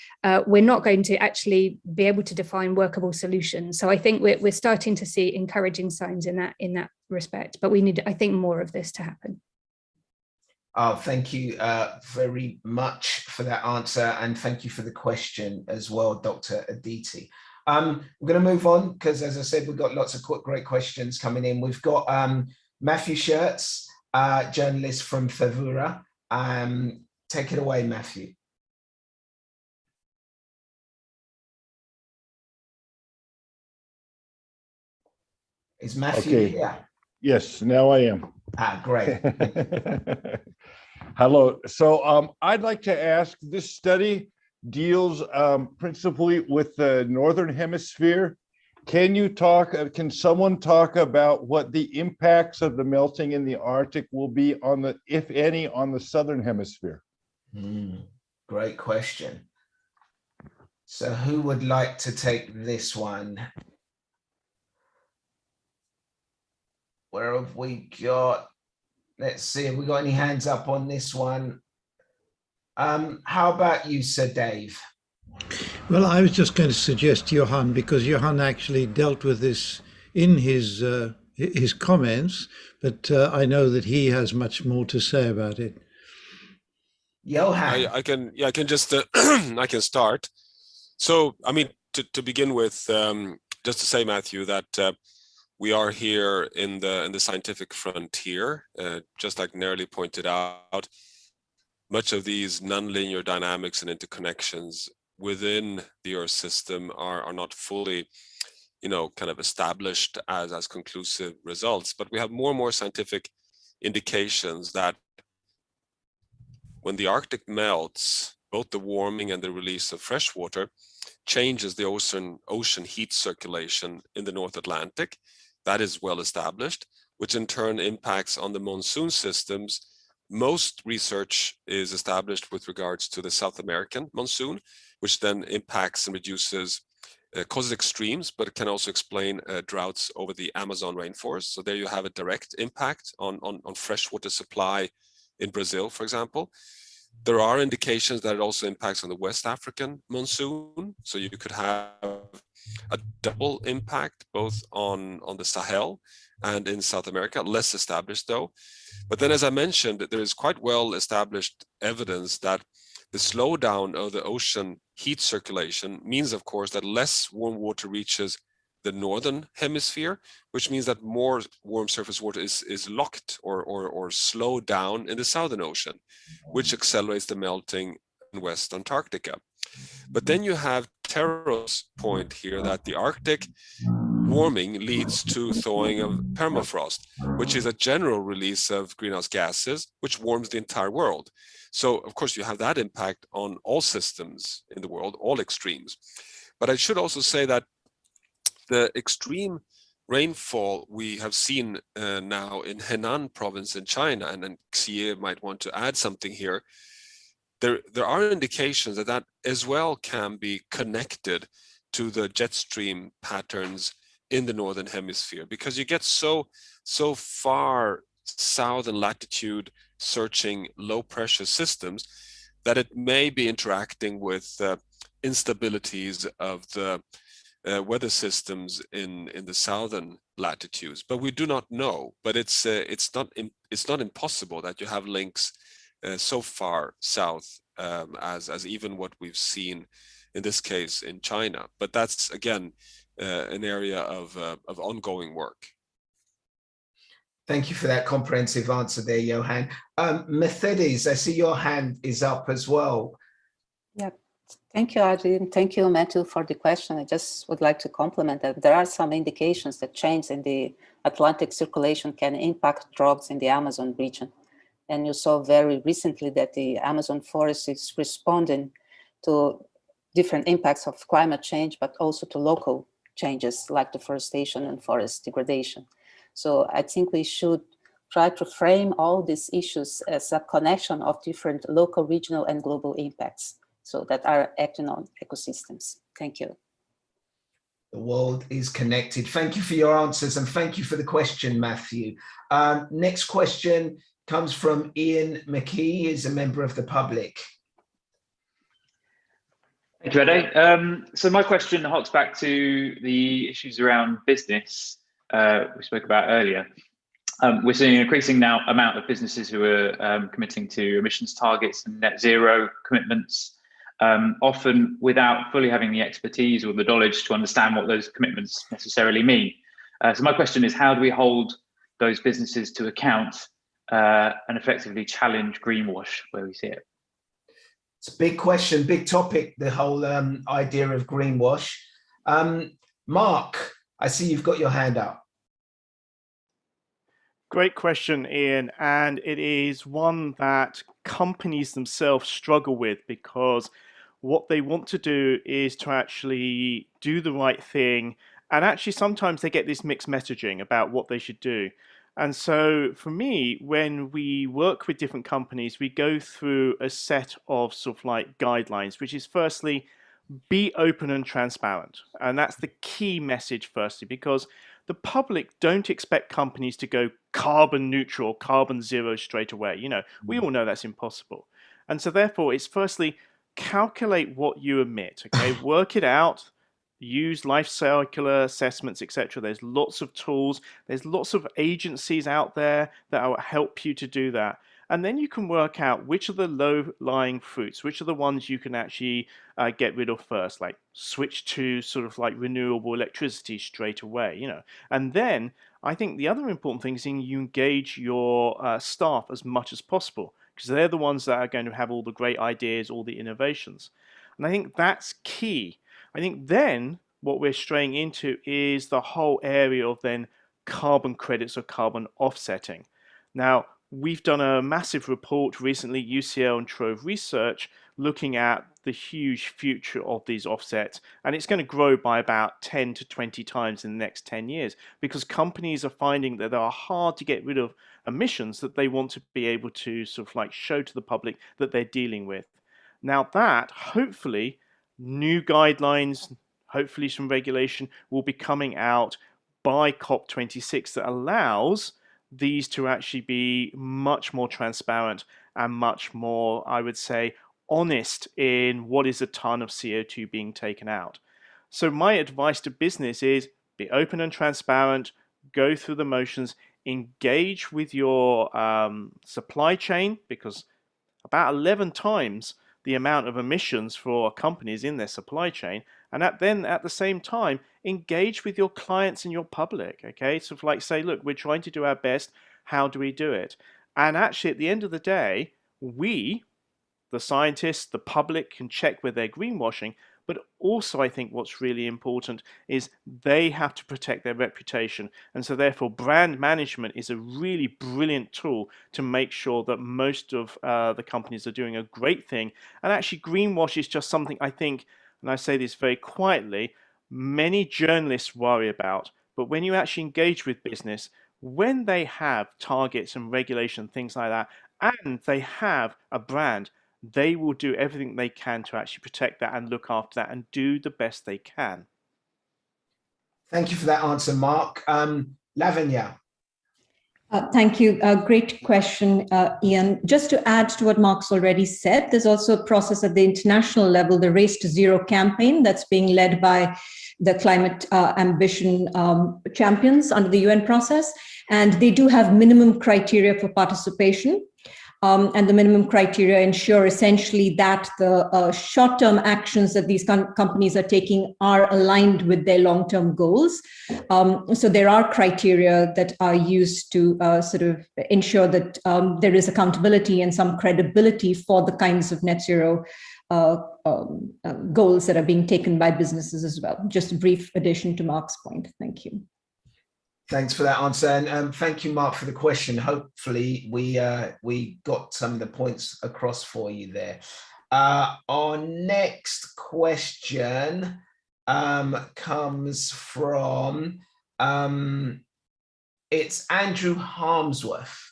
we're not going to actually be able to define workable solutions. So I think we're starting to see encouraging signs in that respect, but we need, I think, more of this to happen. Oh, thank you very much for that answer. And thank you for the question as well, Dr. Aditi. We're going to move on because, as I said, we've got lots of great questions coming in. We've got Matthew Schertz, journalist from Favura. Take it away, Matthew. Is Matthew here? Yes, now I am. Great. Hello. So I'd like to ask, this study deals principally with the Northern Hemisphere. Can someone talk about what the impacts of the melting in the Arctic will be on the, if any, on the Southern Hemisphere? Great question. So who would like to take this one? Where have we got? Let's see, have we got any hands up on this one? How about you, Sir Dave? Well, I was just going to suggest Johan, because Johan actually dealt with this in his comments, but I know that he has much more to say about it. Johan, I can just I can start. So, I mean, to begin with, just to say, Matthew, that we are here in the scientific frontier, just like Nerli pointed out. Much of these nonlinear dynamics and interconnections within the Earth system are not fully, kind of established as conclusive results. But we have more and more scientific indications that when the Arctic melts, both the warming and the release of fresh water changes the ocean heat circulation in the North Atlantic. That is well established, which in turn impacts on the monsoon systems. Most research is established with regards to the South American monsoon, which then impacts and reduces, causes extremes, but it can also explain droughts over the Amazon rainforest. So there you have a direct impact on freshwater supply in Brazil, for example. There are indications that it also impacts on the West African monsoon. So you could have a double impact both on the Sahel and in South America, less established though. But then, as I mentioned, there is quite well established evidence that the slowdown of the ocean heat circulation means, of course, that less warm water reaches the Northern Hemisphere, which means that more warm surface water is locked or slowed down in the Southern Ocean, which accelerates the melting in West Antarctica. But then you have Tero's point here that the Arctic warming leads to thawing of permafrost, which is a general release of greenhouse gases, which warms the entire world. So, of course, you have that impact on all systems in the world, all extremes. But I should also say that the extreme rainfall we have seen now in Henan province in China, and then Xie might want to add something here, there are indications that as well can be connected to the jet stream patterns in the Northern Hemisphere, because you get so far south in latitude searching low pressure systems that it may be interacting with instabilities of the weather systems in the southern latitudes. But we do not know. But it's not impossible that you have links so far south as even what we've seen in this case in China. But that's again an area of ongoing work. Thank you for that comprehensive answer there, Johan. Mercedes, I see your hand is up as well. Yeah, thank you, Adi, and thank you, Matthew, for the question. I just would like to compliment that there are some indications that change in the Atlantic circulation can impact droughts in the Amazon region. And you saw very recently that the Amazon forest is responding to different impacts of climate change, but also to local changes like deforestation and forest degradation. So I think we should try to frame all these issues as a connection of different local, regional, and global impacts, so that are acting on ecosystems. Thank you. The world is connected. Thank you for your answers, and thank you for the question, Matthew. Next question comes from Ian McKee, who's a member of the public. Thank you, Ade. So my question harks back to the issues around business we spoke about earlier. We're seeing an increasing now amount of businesses who are committing to emissions targets and net zero commitments, often without fully having the expertise or the knowledge to understand what those commitments necessarily mean. So my question is, how do we hold those businesses to account and effectively challenge greenwash where we see it? It's a big question, big topic, the whole idea of greenwash. Mark, I see you've got your hand up. Great question, Ian, and it is one that companies themselves struggle with, because what they want to do is to actually do the right thing, and actually sometimes they get this mixed messaging about what they should do. And so for me, when we work with different companies, we go through a set of sort of like guidelines, which is firstly, be open and transparent. And that's the key message firstly, because the public don't expect companies to go carbon neutral, carbon zero straight away. You know, we all know that's impossible. And so therefore it's firstly, calculate what you emit, okay? Work it out, use life cycle assessments, etc. There's lots of tools, there's lots of agencies out there that will help you to do that. And then you can work out which are the low-lying fruits, which are the ones you can actually get rid of first, like switch to sort of like renewable electricity straight away, you know. And then I think the other important thing is you engage your staff as much as possible, because they're the ones that are going to have all the great ideas, all the innovations. And I think that's key. I think then what we're straying into is the whole area of then carbon credits or carbon offsetting. Now, we've done a massive report recently, UCL and Trove Research, looking at the huge future of these offsets, and it's going to grow by about 10 to 20 times in the next 10 years, because companies are finding that they are hard to get rid of emissions that they want to be able to sort of like show to the public that they're dealing with. Now that, hopefully, new guidelines, hopefully some regulation will be coming out by COP26 that allows these to actually be much more transparent and much more, I would say, honest in what is a ton of CO2 being taken out. So my advice to business is be open and transparent, go through the motions, engage with your supply chain, because about 11 times the amount of emissions for companies in their supply chain, and then at the same time engage with your clients and your public, okay? So like say, look, we're trying to do our best, how do we do it? And actually at the end of the day, we, the scientists, the public, can check where they're greenwashing, but also I think what's really important is they have to protect their reputation. And so therefore brand management is a really brilliant tool to make sure that most of the companies are doing a great thing. And actually greenwash is just something I think, and I say this very quietly, many journalists worry about. But when you actually engage with business, when they have targets and regulation, things like that, and they have a brand, they will do everything they can to actually protect that and look after that and do the best they can. Thank you for that answer, Mark. Lavanya. Thank you. Great question, Ian. Just to add to what Mark's already said, there's also a process at the international level, the Race to Zero campaign that's being led by the climate ambition champions under the UN process. And they do have minimum criteria for participation. and the minimum criteria ensure essentially that the short-term actions that these companies are taking are aligned with their long-term goals. So there are criteria that are used to sort of ensure that there is accountability and some credibility for the kinds of net zero goals that are being taken by businesses as well. Just a brief addition to Mark's point. Thank you. Thanks for that answer, and thank you, Mark, for the question. Hopefully, we got some of the points across for you there. Our next question comes from it's Andrew Harmsworth.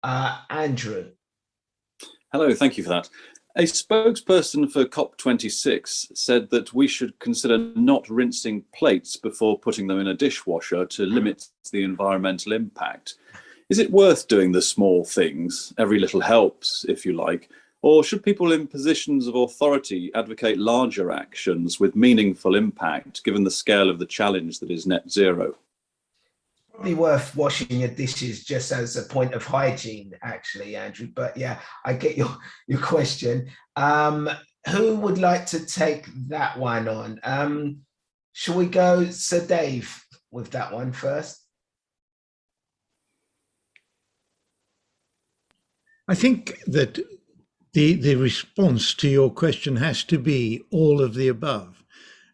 Andrew. Hello, thank you for that. A spokesperson for COP26 said that we should consider not rinsing plates before putting them in a dishwasher to limit the environmental impact. Is it worth doing the small things? Every little helps, if you like. Or should people in positions of authority advocate larger actions with meaningful impact, given the scale of the challenge that is net zero? Probably worth washing your dishes just as a point of hygiene, actually, Andrew. But yeah, I get your question. Who would like to take that one on? Shall we go, Sir Dave, with that one first? I think that the response to your question has to be all of the above.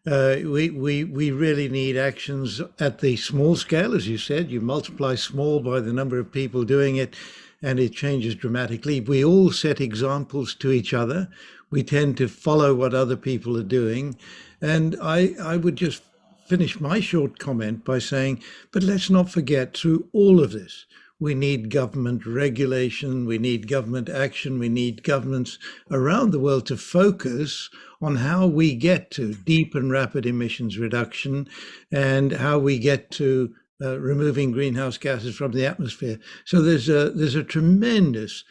We really need actions at the small scale, as you said. You multiply small by the number of people doing it, and it changes dramatically. We all set examples to each other. We tend to follow what other people are doing. And I would just finish my short comment by saying, but let's not forget, through all of this, we need government regulation, we need government action, we need governments around the world to focus on how we get to deep and rapid emissions reduction and how we get to removing greenhouse gases from the atmosphere. So there's a tremendous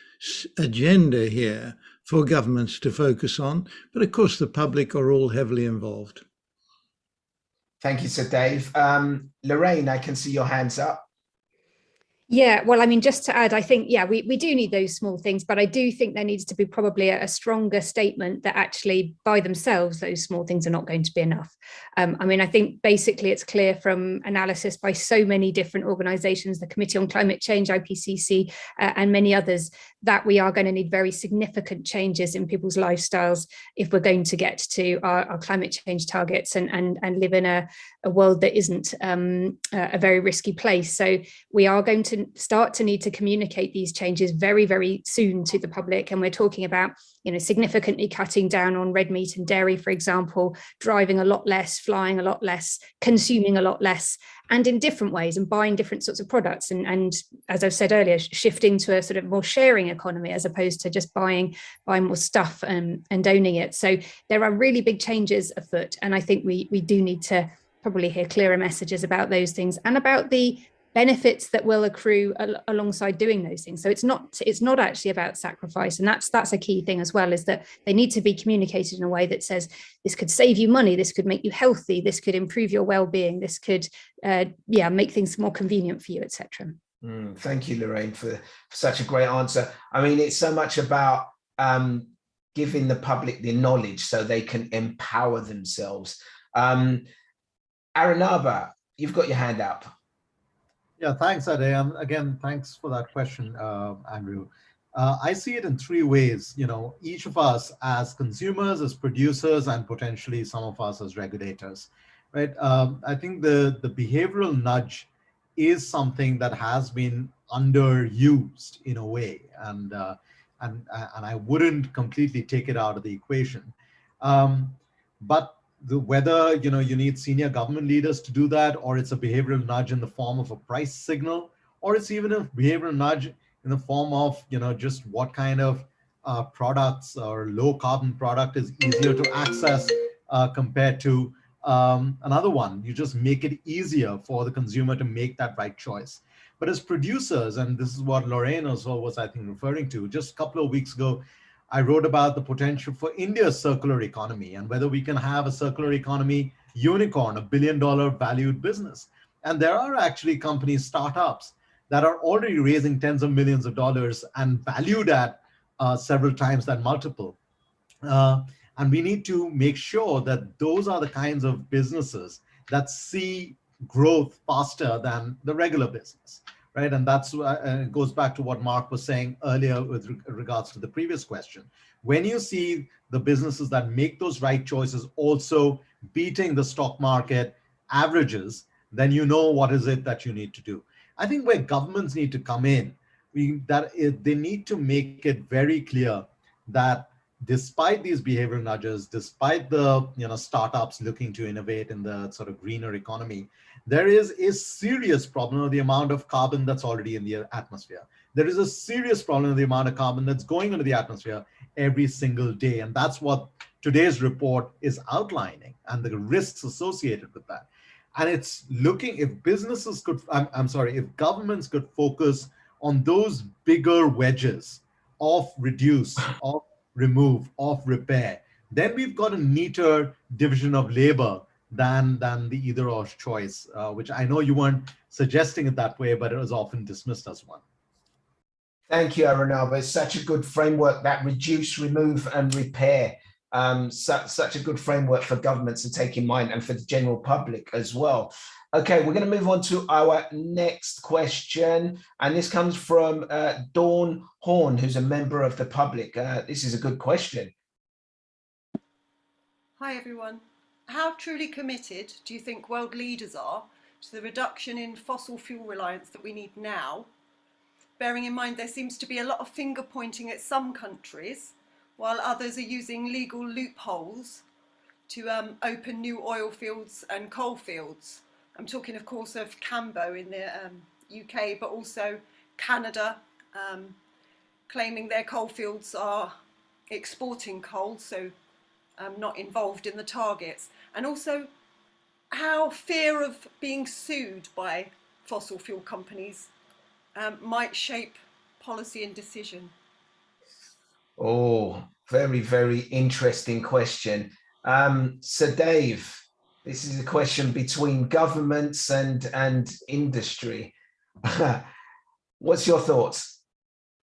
agenda here for governments to focus on, but of course the public are all heavily involved. Thank you, Sir Dave. Lorraine, I can see your hands up. Yeah, well, I mean, just to add, I think, yeah, we do need those small things, but I do think there needs to be probably a stronger statement that actually by themselves, those small things are not going to be enough. I mean, I think basically it's clear from analysis by so many different organizations, the Committee on Climate Change, IPCC, and many others, that we are going to need very significant changes in people's lifestyles if we're going to get to our climate change targets and live in a world that isn't a very risky place. So we are going to start to need to communicate these changes very, very soon to the public. And we're talking about, you know, significantly cutting down on red meat and dairy, for example, driving a lot less, flying a lot less, consuming a lot less, and in different ways, and buying different sorts of products. And as I've said earlier, shifting to a sort of more sharing economy as opposed to just buying more stuff and owning it. So there are really big changes afoot. And I think we do need to probably hear clearer messages about those things and about the benefits that will accrue alongside doing those things. So it's not actually about sacrifice, and that's a key thing as well, is that they need to be communicated in a way that says this could save you money, this could make you healthy, this could improve your well-being, this could make things more convenient for you, etc. Thank you, Lorraine, for such a great answer. I mean, it's so much about giving the public the knowledge so they can empower themselves. Aranaba, you've got your hand up. Yeah, thanks, Ade. And again, thanks for that question, Andrew. I see it in three ways. You know, each of us as consumers, as producers, and potentially some of us as regulators, right? I think the behavioral nudge is something that has been underused in a way, and I wouldn't completely take it out of the equation. But whether you need senior government leaders to do that, or it's a behavioral nudge in the form of a price signal, or it's even a behavioral nudge in the form of just what kind of products or low carbon product is easier to access compared to another one. You just make it easier for the consumer to make that right choice. But as producers, and this is what Lorraine also was, I think, referring to, just a couple of weeks ago, I wrote about the potential for India's circular economy and whether we can have a circular economy unicorn, $1 billion valued business. And there are actually companies, startups, that are already raising tens of millions of dollars and valued at several times that multiple. And we need to make sure that those are the kinds of businesses that see growth faster than the regular business, right? And that's it goes back to what Mark was saying earlier with regards to the previous question. When you see the businesses that make those right choices also beating the stock market averages, then you know what is it that you need to do. I think where governments need to come in, they need to make it very clear that despite these behavioral nudges, despite the startups looking to innovate in the sort of greener economy, there is a serious problem with the amount of carbon that's already in the atmosphere. There is a serious problem with the amount of carbon that's going into the atmosphere every single day. And that's what today's report is outlining and the risks associated with that. And it's looking, if businesses could, if governments could focus on those bigger wedges of reduce, of remove, of repair, then we've got a neater division of labor than the either or choice, which I know you weren't suggesting it that way, but it was often dismissed as one. Thank you, Arunava. It's such a good framework, that reduce, remove, and repair. Such a good framework for governments to take in mind and for the general public as well. Okay, we're going to move on to our next question. And this comes from Dawn Horn, who's a member of the public. This is a good question. Hi, everyone. How truly committed do you think world leaders are to the reduction in fossil fuel reliance that we need now? Bearing in mind there seems to be a lot of finger pointing at some countries, while others are using legal loopholes to open new oil fields and coal fields. I'm talking, of course, of Cambo in the UK, but also Canada, claiming their coal fields are exporting coal, so not involved in the targets. And also how fear of being sued by fossil fuel companies might shape policy and decision. Oh, very, very interesting question. So Dave, this is a question between governments and industry. What's your thoughts?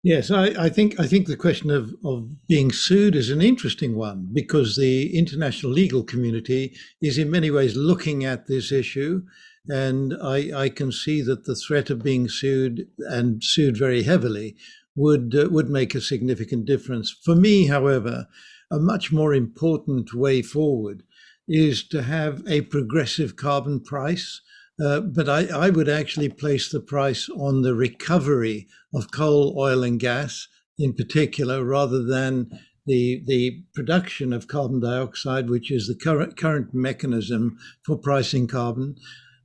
Yes, I think the question of being sued is an interesting one, because the international legal community is in many ways looking at this issue, and I can see that the threat of being sued, and sued very heavily, would make a significant difference. For me, however, a much more important way forward is to have a progressive carbon price. But I would actually place the price on the recovery of coal, oil and gas in particular, rather than the production of carbon dioxide, which is the current mechanism for pricing carbon.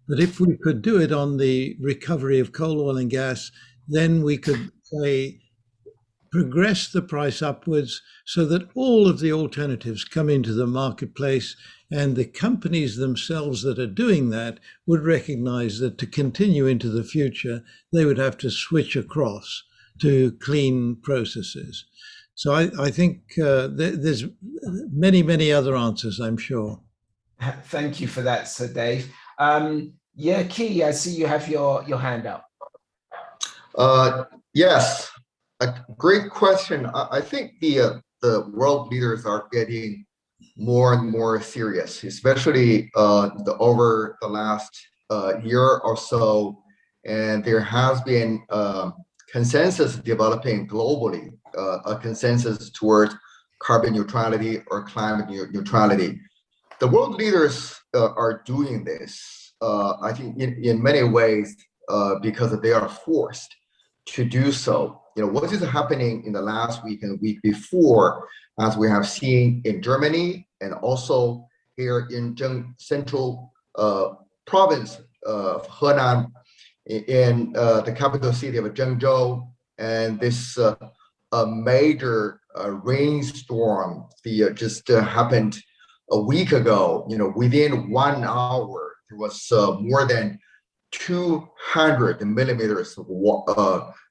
But if we could do it on the recovery of coal, oil and gas, then we could progress the price upwards so that all of the alternatives come into the marketplace, and the companies themselves that are doing that would recognize that to continue into the future, they would have to switch across to clean processes. So I think there's many, many other answers, I'm sure. Thank you for that, Sir Dave. Yeah, Key, I see you have your hand up. Yes, a great question. I think the world leaders are getting more and more serious, especially over the last year or so, and there has been consensus developing globally, a consensus towards carbon neutrality or climate neutrality. The world leaders are doing this, I think, in many ways because they are forced to do so. What is happening in the last week and the week before, as we have seen in Germany and also here in central province of Henan, in the capital city of Zhengzhou, and this a major rainstorm just happened a week ago. Within 1 hour, there was more than 200 millimeters of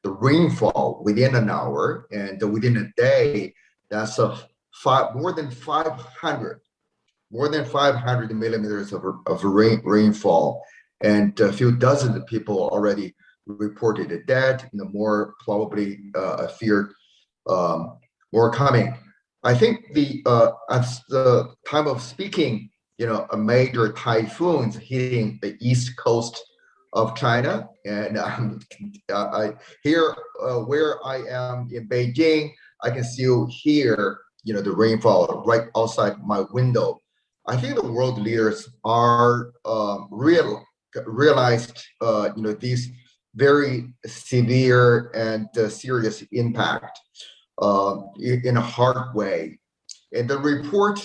the rainfall within an hour, and within a day, that's more than 500 millimeters of rainfall, and a few dozen of people already reported dead. More probably feared more coming. I think at the time of speaking, a major typhoon hitting the east coast of China, and here where I am in Beijing, I can still hear the rainfall right outside my window. I think the world leaders are realized these very severe and serious impact in a hard way. And the report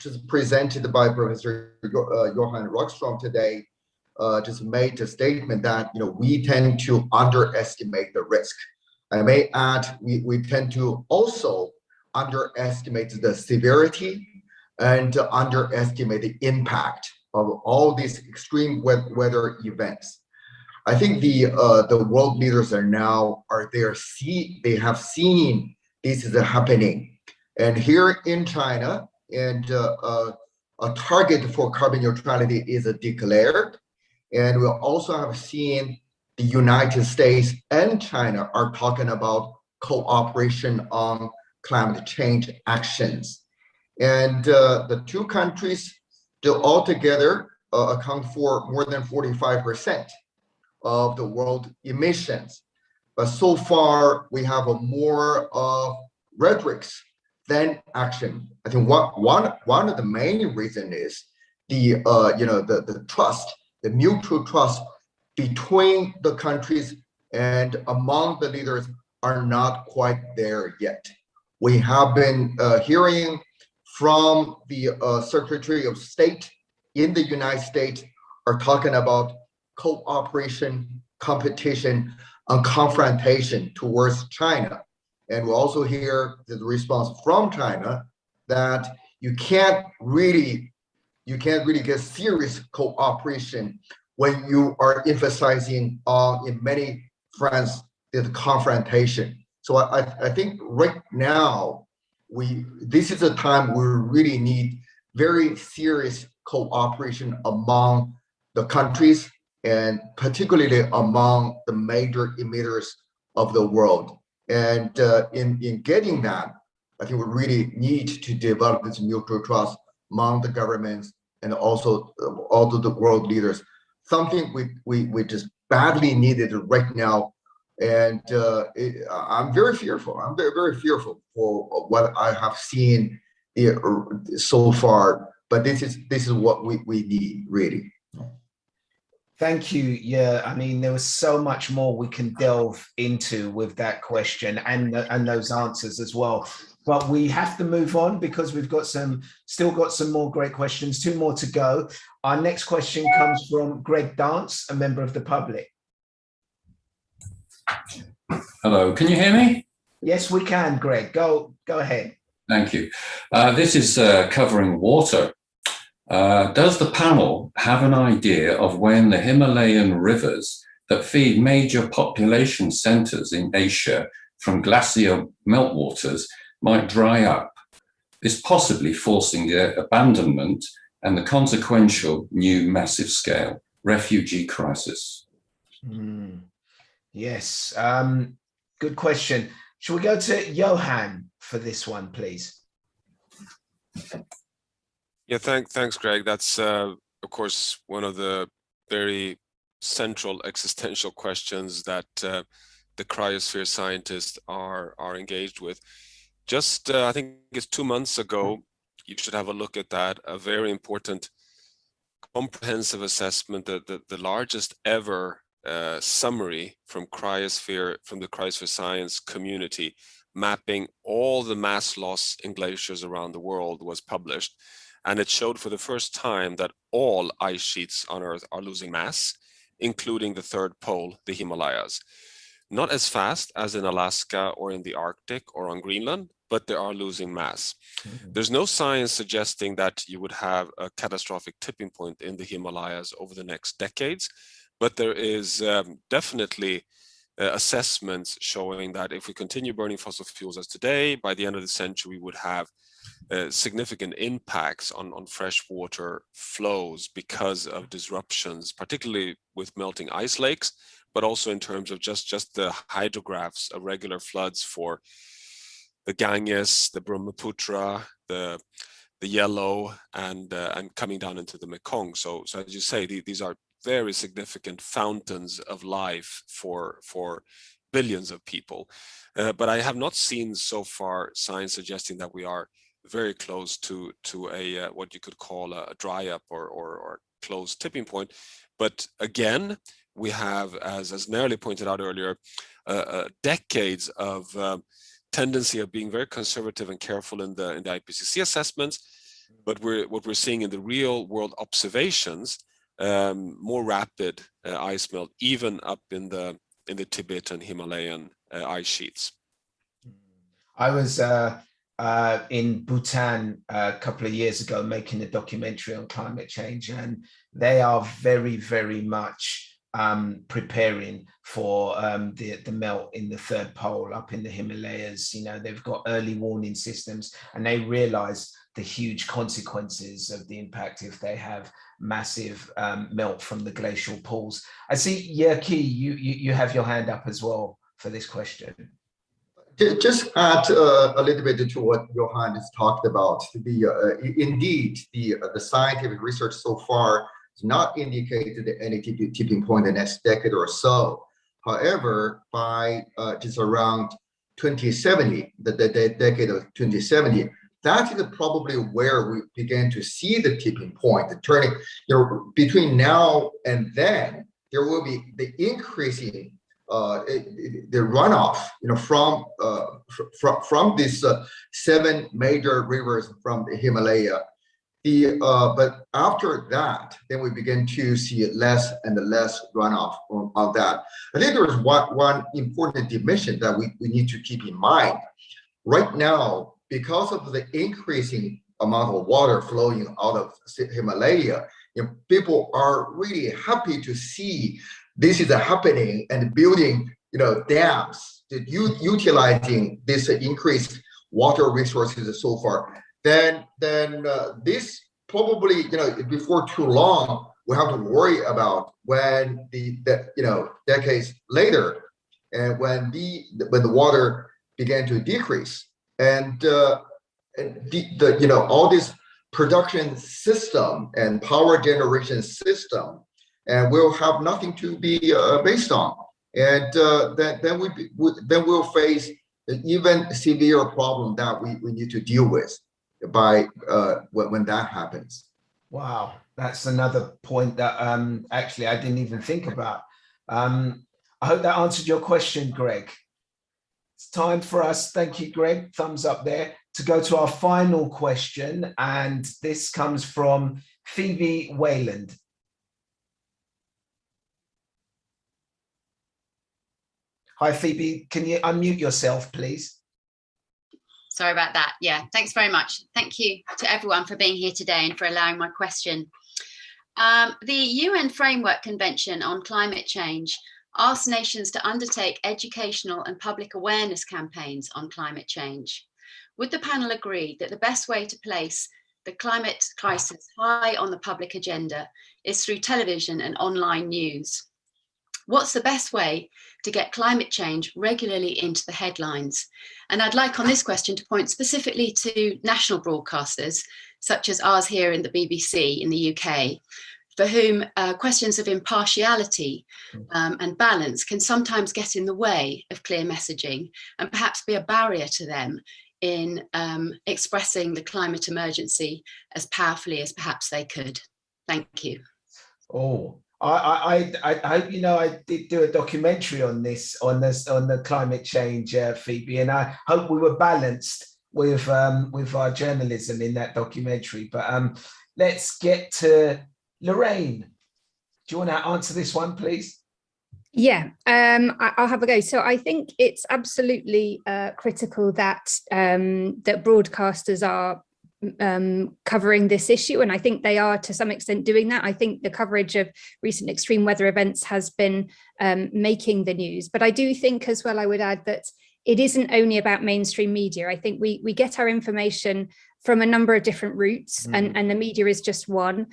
just presented by Professor Johan Rockstrom today just made a statement that we tend to underestimate the risk. I may add, we tend to also underestimate the severity and underestimate the impact of all these extreme weather events. I think the world leaders they have seen this is happening, and here in China, and a target for carbon neutrality is declared, and we also have seen the United States and China are talking about cooperation on climate change actions, and the two countries altogether account for more than 45% of the world emissions. But so far, we have more of rhetorics than action. I think one of the main reasons is the trust, the mutual trust between the countries and among the leaders are not quite there yet. We have been hearing from the Secretary of State in the United States are talking about cooperation, competition, and confrontation towards China. And we also hear the response from China that you can't really get serious cooperation when you are emphasizing in many fronts the confrontation. So I think right now this is a time we really need very serious cooperation among the countries, and particularly among the major emitters of the world. And in getting that, I think we really need to develop this mutual trust among the governments and also all of the world leaders, something we just badly needed right now. And I'm very fearful. I'm very, very fearful for what I have seen so far. But this is what we need, really. Thank you. Yeah, I mean, there was so much more we can delve into with that question and those answers as well. But we have to move on because we've still got some more great questions, 2 more to go. Our next question comes from Greg Dance, a member of the public. Hello, can you hear me? Yes, we can, Greg. Go ahead. Thank you. This is covering water. Does the panel have an idea of when the Himalayan rivers that feed major population centers in Asia from glacier meltwaters might dry up, this possibly forcing their abandonment and the consequential new massive scale refugee crisis? Yes, good question. Shall we go to Johan for this one, please? Yeah, thanks, Greg. That's, of course, one of the very central existential questions that the cryosphere scientists are engaged with. Just, I think it's 2 months ago, you should have a look at that, a very important comprehensive assessment, the largest ever summary from the cryosphere science community, mapping all the mass loss in glaciers around the world was published. And it showed for the first time that all ice sheets on Earth are losing mass, including the third pole, the Himalayas. Not as fast as in Alaska or in the Arctic or on Greenland, but they are losing mass. There's no science suggesting that you would have a catastrophic tipping point in the Himalayas over the next decades, but there is definitely assessments showing that if we continue burning fossil fuels as today, by the end of the century, we would have significant impacts on freshwater flows because of disruptions, particularly with melting ice lakes, but also in terms of just the hydrographs of regular floods for Ganges, the Brahmaputra, the Yellow, and coming down into the Mekong. So as you say, these are very significant fountains of life for billions of people. But I have not seen so far signs suggesting that we are very close to a what you could call a dry up or close tipping point. But again, we have, as Nerli pointed out earlier, decades of tendency of being very conservative and careful in the IPCC assessments. But what we're seeing in the real world observations, more rapid ice melt, even up in the Tibetan Himalayan ice sheets. I was in Bhutan a couple of years ago making a documentary on climate change, and they are very, very much preparing for the melt in the third pole up in the Himalayas. You know, they've got early warning systems, and they realize the huge consequences of the impact if they have massive melt from the glacial pools. I see, Yerki, you have your hand up as well for this question. Just add a little bit to what Johan has talked about. Indeed, the scientific research so far has not indicated any tipping point in the next decade or so. However, by just around 2070, the decade of 2070, that is probably where we begin to see the tipping point, the turning. Between now and then, there will be the increasing the runoff, from these 7 major rivers from the Himalaya. But after that, then we begin to see less and less runoff on that. I think there is one important dimension that we need to keep in mind. Right now, because of the increasing amount of water flowing out of Himalaya, people are really happy to see this is happening and building, dams, utilizing this increased water resources so far. Then this probably, before too long, we have to worry about when decades later, and when the water began to decrease, and all this production system and power generation system, and we'll have nothing to be based on, and then we'll face an even severe problem that we need to deal with by when that happens. Wow, that's another point that actually I didn't even think about. I hope that answered your question, Greg. It's time for us, thank you, Greg, thumbs up there, to go to our final question, and this comes from Phoebe Wayland. Hi, Phoebe, can you unmute yourself, please? Sorry about that. Yeah, thanks very much. Thank you to everyone for being here today and for allowing my question. The UN Framework Convention on Climate Change asks nations to undertake educational and public awareness campaigns on climate change. Would the panel agree that the best way to place the climate crisis high on the public agenda is through television and online news? What's the best way to get climate change regularly into the headlines? And I'd like on this question to point specifically to national broadcasters, such as ours here in the BBC in the UK, for whom questions of impartiality and balance can sometimes get in the way of clear messaging and perhaps be a barrier to them in expressing the climate emergency as powerfully as perhaps they could. Thank you. Oh, I hope you know I did do a documentary on this on the climate change, Phoebe, and I hope we were balanced with our journalism in that documentary. But let's get to Lorraine. Do you want to answer this one, please? Yeah, I'll have a go. So I think it's absolutely critical that that broadcasters are covering this issue, and I think they are to some extent doing that. I think the coverage of recent extreme weather events has been making the news, but I do think as well, I would add that it isn't only about mainstream media. I think we get our information from a number of different routes, and the media is just one.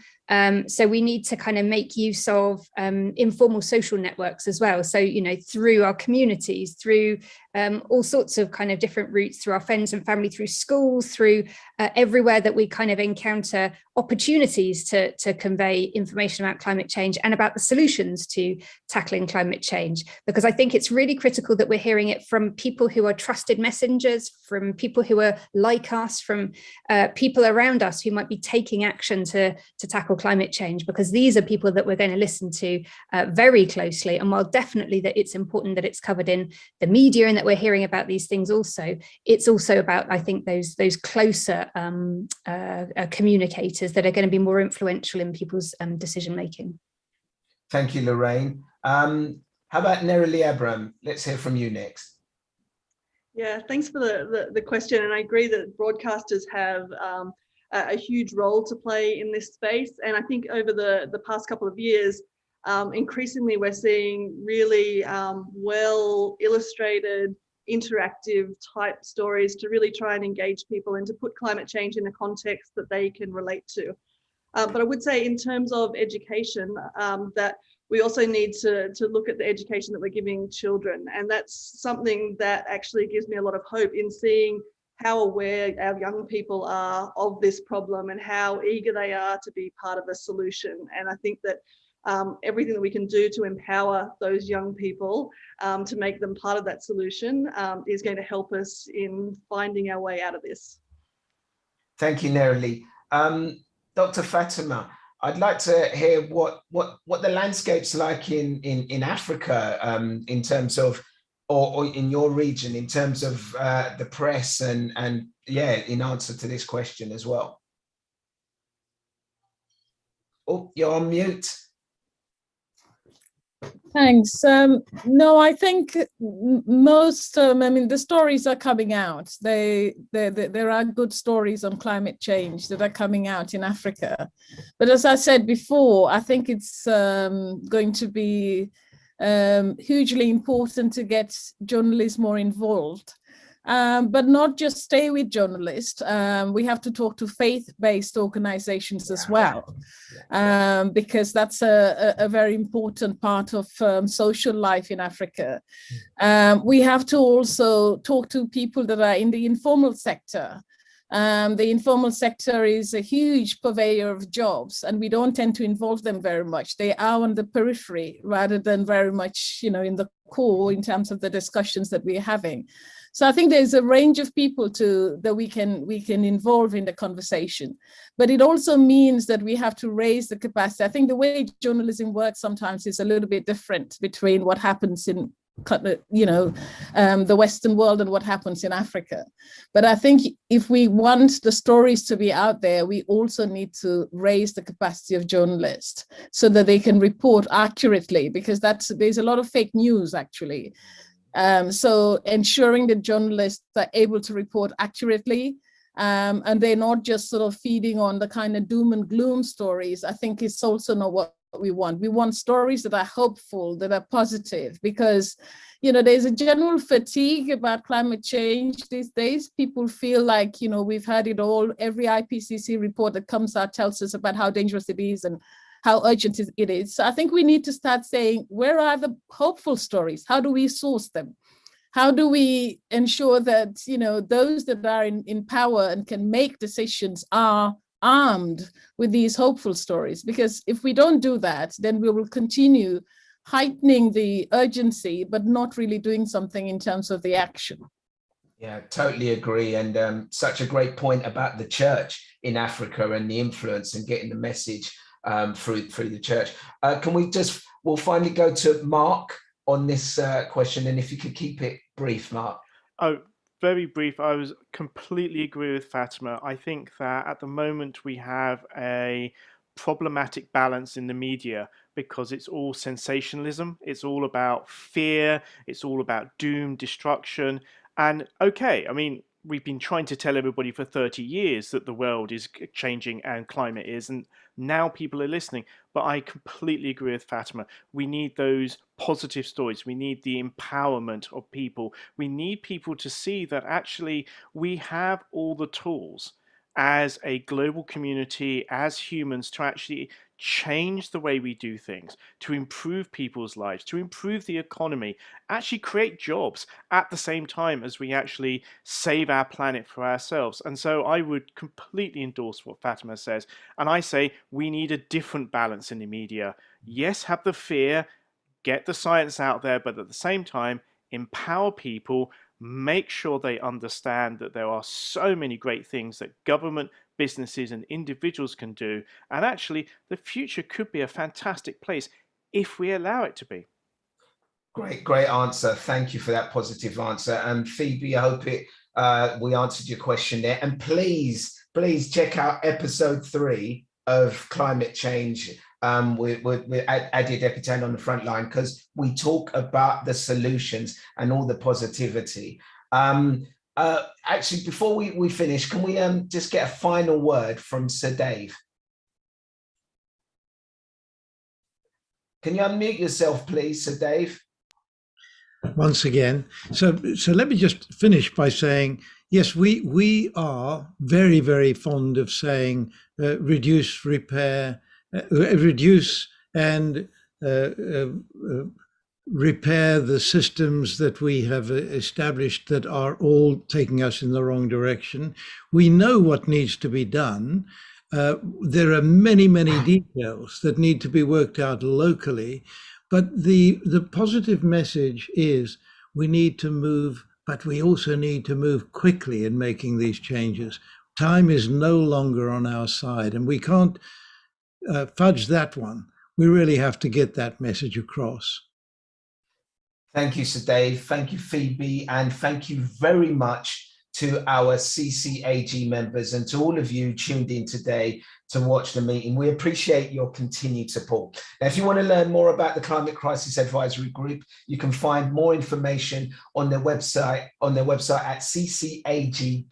So we need to kind of make use of informal social networks as well. So, you know, through our communities, through all sorts of kind of different routes, through our friends and family, through schools, through everywhere that we kind of encounter opportunities to convey information about climate change and about the solutions to tackling climate change. Because I think it's really critical that we're hearing it from people who are trusted messengers, from people who are like us, from people around us who might be taking action to tackle climate change, because these are people that we're going to listen to very closely. And while definitely that it's important that it's covered in the media and that we're hearing about these things also, it's also about, I think, those closer communicators that are going to be more influential in people's decision making. Thank you, Lorraine. How about Nerali Abram? Let's hear from you next. Yeah, thanks for the question. And I agree that broadcasters have a huge role to play in this space. And I think over the past couple of years, increasingly we're seeing really well illustrated, interactive type stories to really try and engage people and to put climate change in a context that they can relate to. But I would say in terms of education, that we also need to look at the education that we're giving children. And that's something that actually gives me a lot of hope in seeing how aware our young people are of this problem and how eager they are to be part of a solution. And I think that everything that we can do to empower those young people to make them part of that solution is going to help us in finding our way out of this. Thank you, Nerali. Dr. Fatima, I'd like to hear what the landscape's like in Africa in terms of, or in your region, in terms of the press and yeah, in answer to this question as well. Oh, you're on mute. Thanks. No, I think most, I mean, the stories are coming out. There are good stories on climate change that are coming out in Africa. But as I said before, I think it's going to be hugely important to get journalists more involved. But not just stay with journalists. We have to talk to faith-based organizations as well, because that's a very important part of social life in Africa. We have to also talk to people that are in the informal sector. The informal sector is a huge purveyor of jobs, and we don't tend to involve them very much. They are on the periphery rather than very much, you know, in the core in terms of the discussions that we're having. So I think there's a range of people that we can involve in the conversation, but it also means that we have to raise the capacity. I think the way journalism works sometimes is a little bit different between what happens in, you know, the Western world and what happens in Africa. But I think if we want the stories to be out there, we also need to raise the capacity of journalists so that they can report accurately, because there's a lot of fake news actually. So ensuring that journalists are able to report accurately, and they're not just sort of feeding on the kind of doom and gloom stories, I think is also not what we want. We want stories that are hopeful, that are positive, because, you know, there's a general fatigue about climate change these days. People feel like, you know, we've heard it all. Every IPCC report that comes out tells us about how dangerous it is and how urgent it is. So I think we need to start saying, where are the hopeful stories? How do we source them? How do we ensure that, you know, those that are in power and can make decisions are armed with these hopeful stories? Because if we don't do that, then we will continue heightening the urgency, but not really doing something in terms of the action. Yeah, totally agree. And such a great point about the church in Africa and the influence and getting the message through the church. We'll finally go to Mark on this question, and if you could keep it brief, Mark. Oh, very brief. I was completely agree with Fatima. I think that at the moment we have a problematic balance in the media because it's all sensationalism. It's all about fear. It's all about doom, destruction. And okay, I mean, we've been trying to tell everybody for 30 years that the world is changing and climate is, and now people are listening. But I completely agree with Fatima. We need those positive stories. We need the empowerment of people. We need people to see that actually we have all the tools. as a global community, as humans, to actually change the way we do things, to improve people's lives, to improve the economy, actually create jobs at the same time as we actually save our planet for ourselves. And so I would completely endorse what Fatima says. And I say we need a different balance in the media. Yes, have the fear, get the science out there, but at the same time, empower people, make sure they understand that there are so many great things that government, businesses, and individuals can do. And actually, the future could be a fantastic place if we allow it to be. Great answer. Thank you for that positive answer. And Phoebe, I hope we answered your question there. And please check out episode 3 of Climate Change with Adi Depitan on the front line, because we talk about the solutions and all the positivity. Actually, before we finish, can we just get a final word from Sir Dave? Can you unmute yourself, please, Sir Dave? Once again, so let me just finish by saying, yes, we are very, very fond of saying reduce, repair, reduce and repair the systems that we have established that are all taking us in the wrong direction. We know what needs to be done. There are many, many details that need to be worked out locally. But the positive message is we need to move, but we also need to move quickly in making these changes. Time is no longer on our side, and we can't fudge that one. We really have to get that message across. Thank you, Sir Dave. Thank you, Phoebe. And thank you very much to our CCAG members and to all of you tuned in today to watch the meeting. We appreciate your continued support. Now, if you want to learn more about the Climate Crisis Advisory Group, you can find more information on their website at ccag.earth.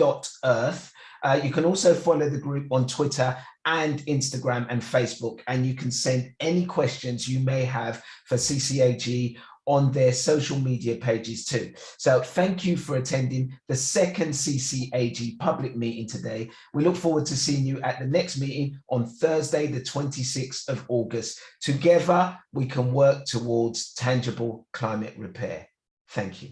You can also follow the group on Twitter and Instagram and Facebook, and you can send any questions you may have for CCAG on their social media pages too. So thank you for attending the second CCAG public meeting today. We look forward to seeing you at the next meeting on Thursday, the 26th of August. Together, we can work towards tangible climate repair. Thank you.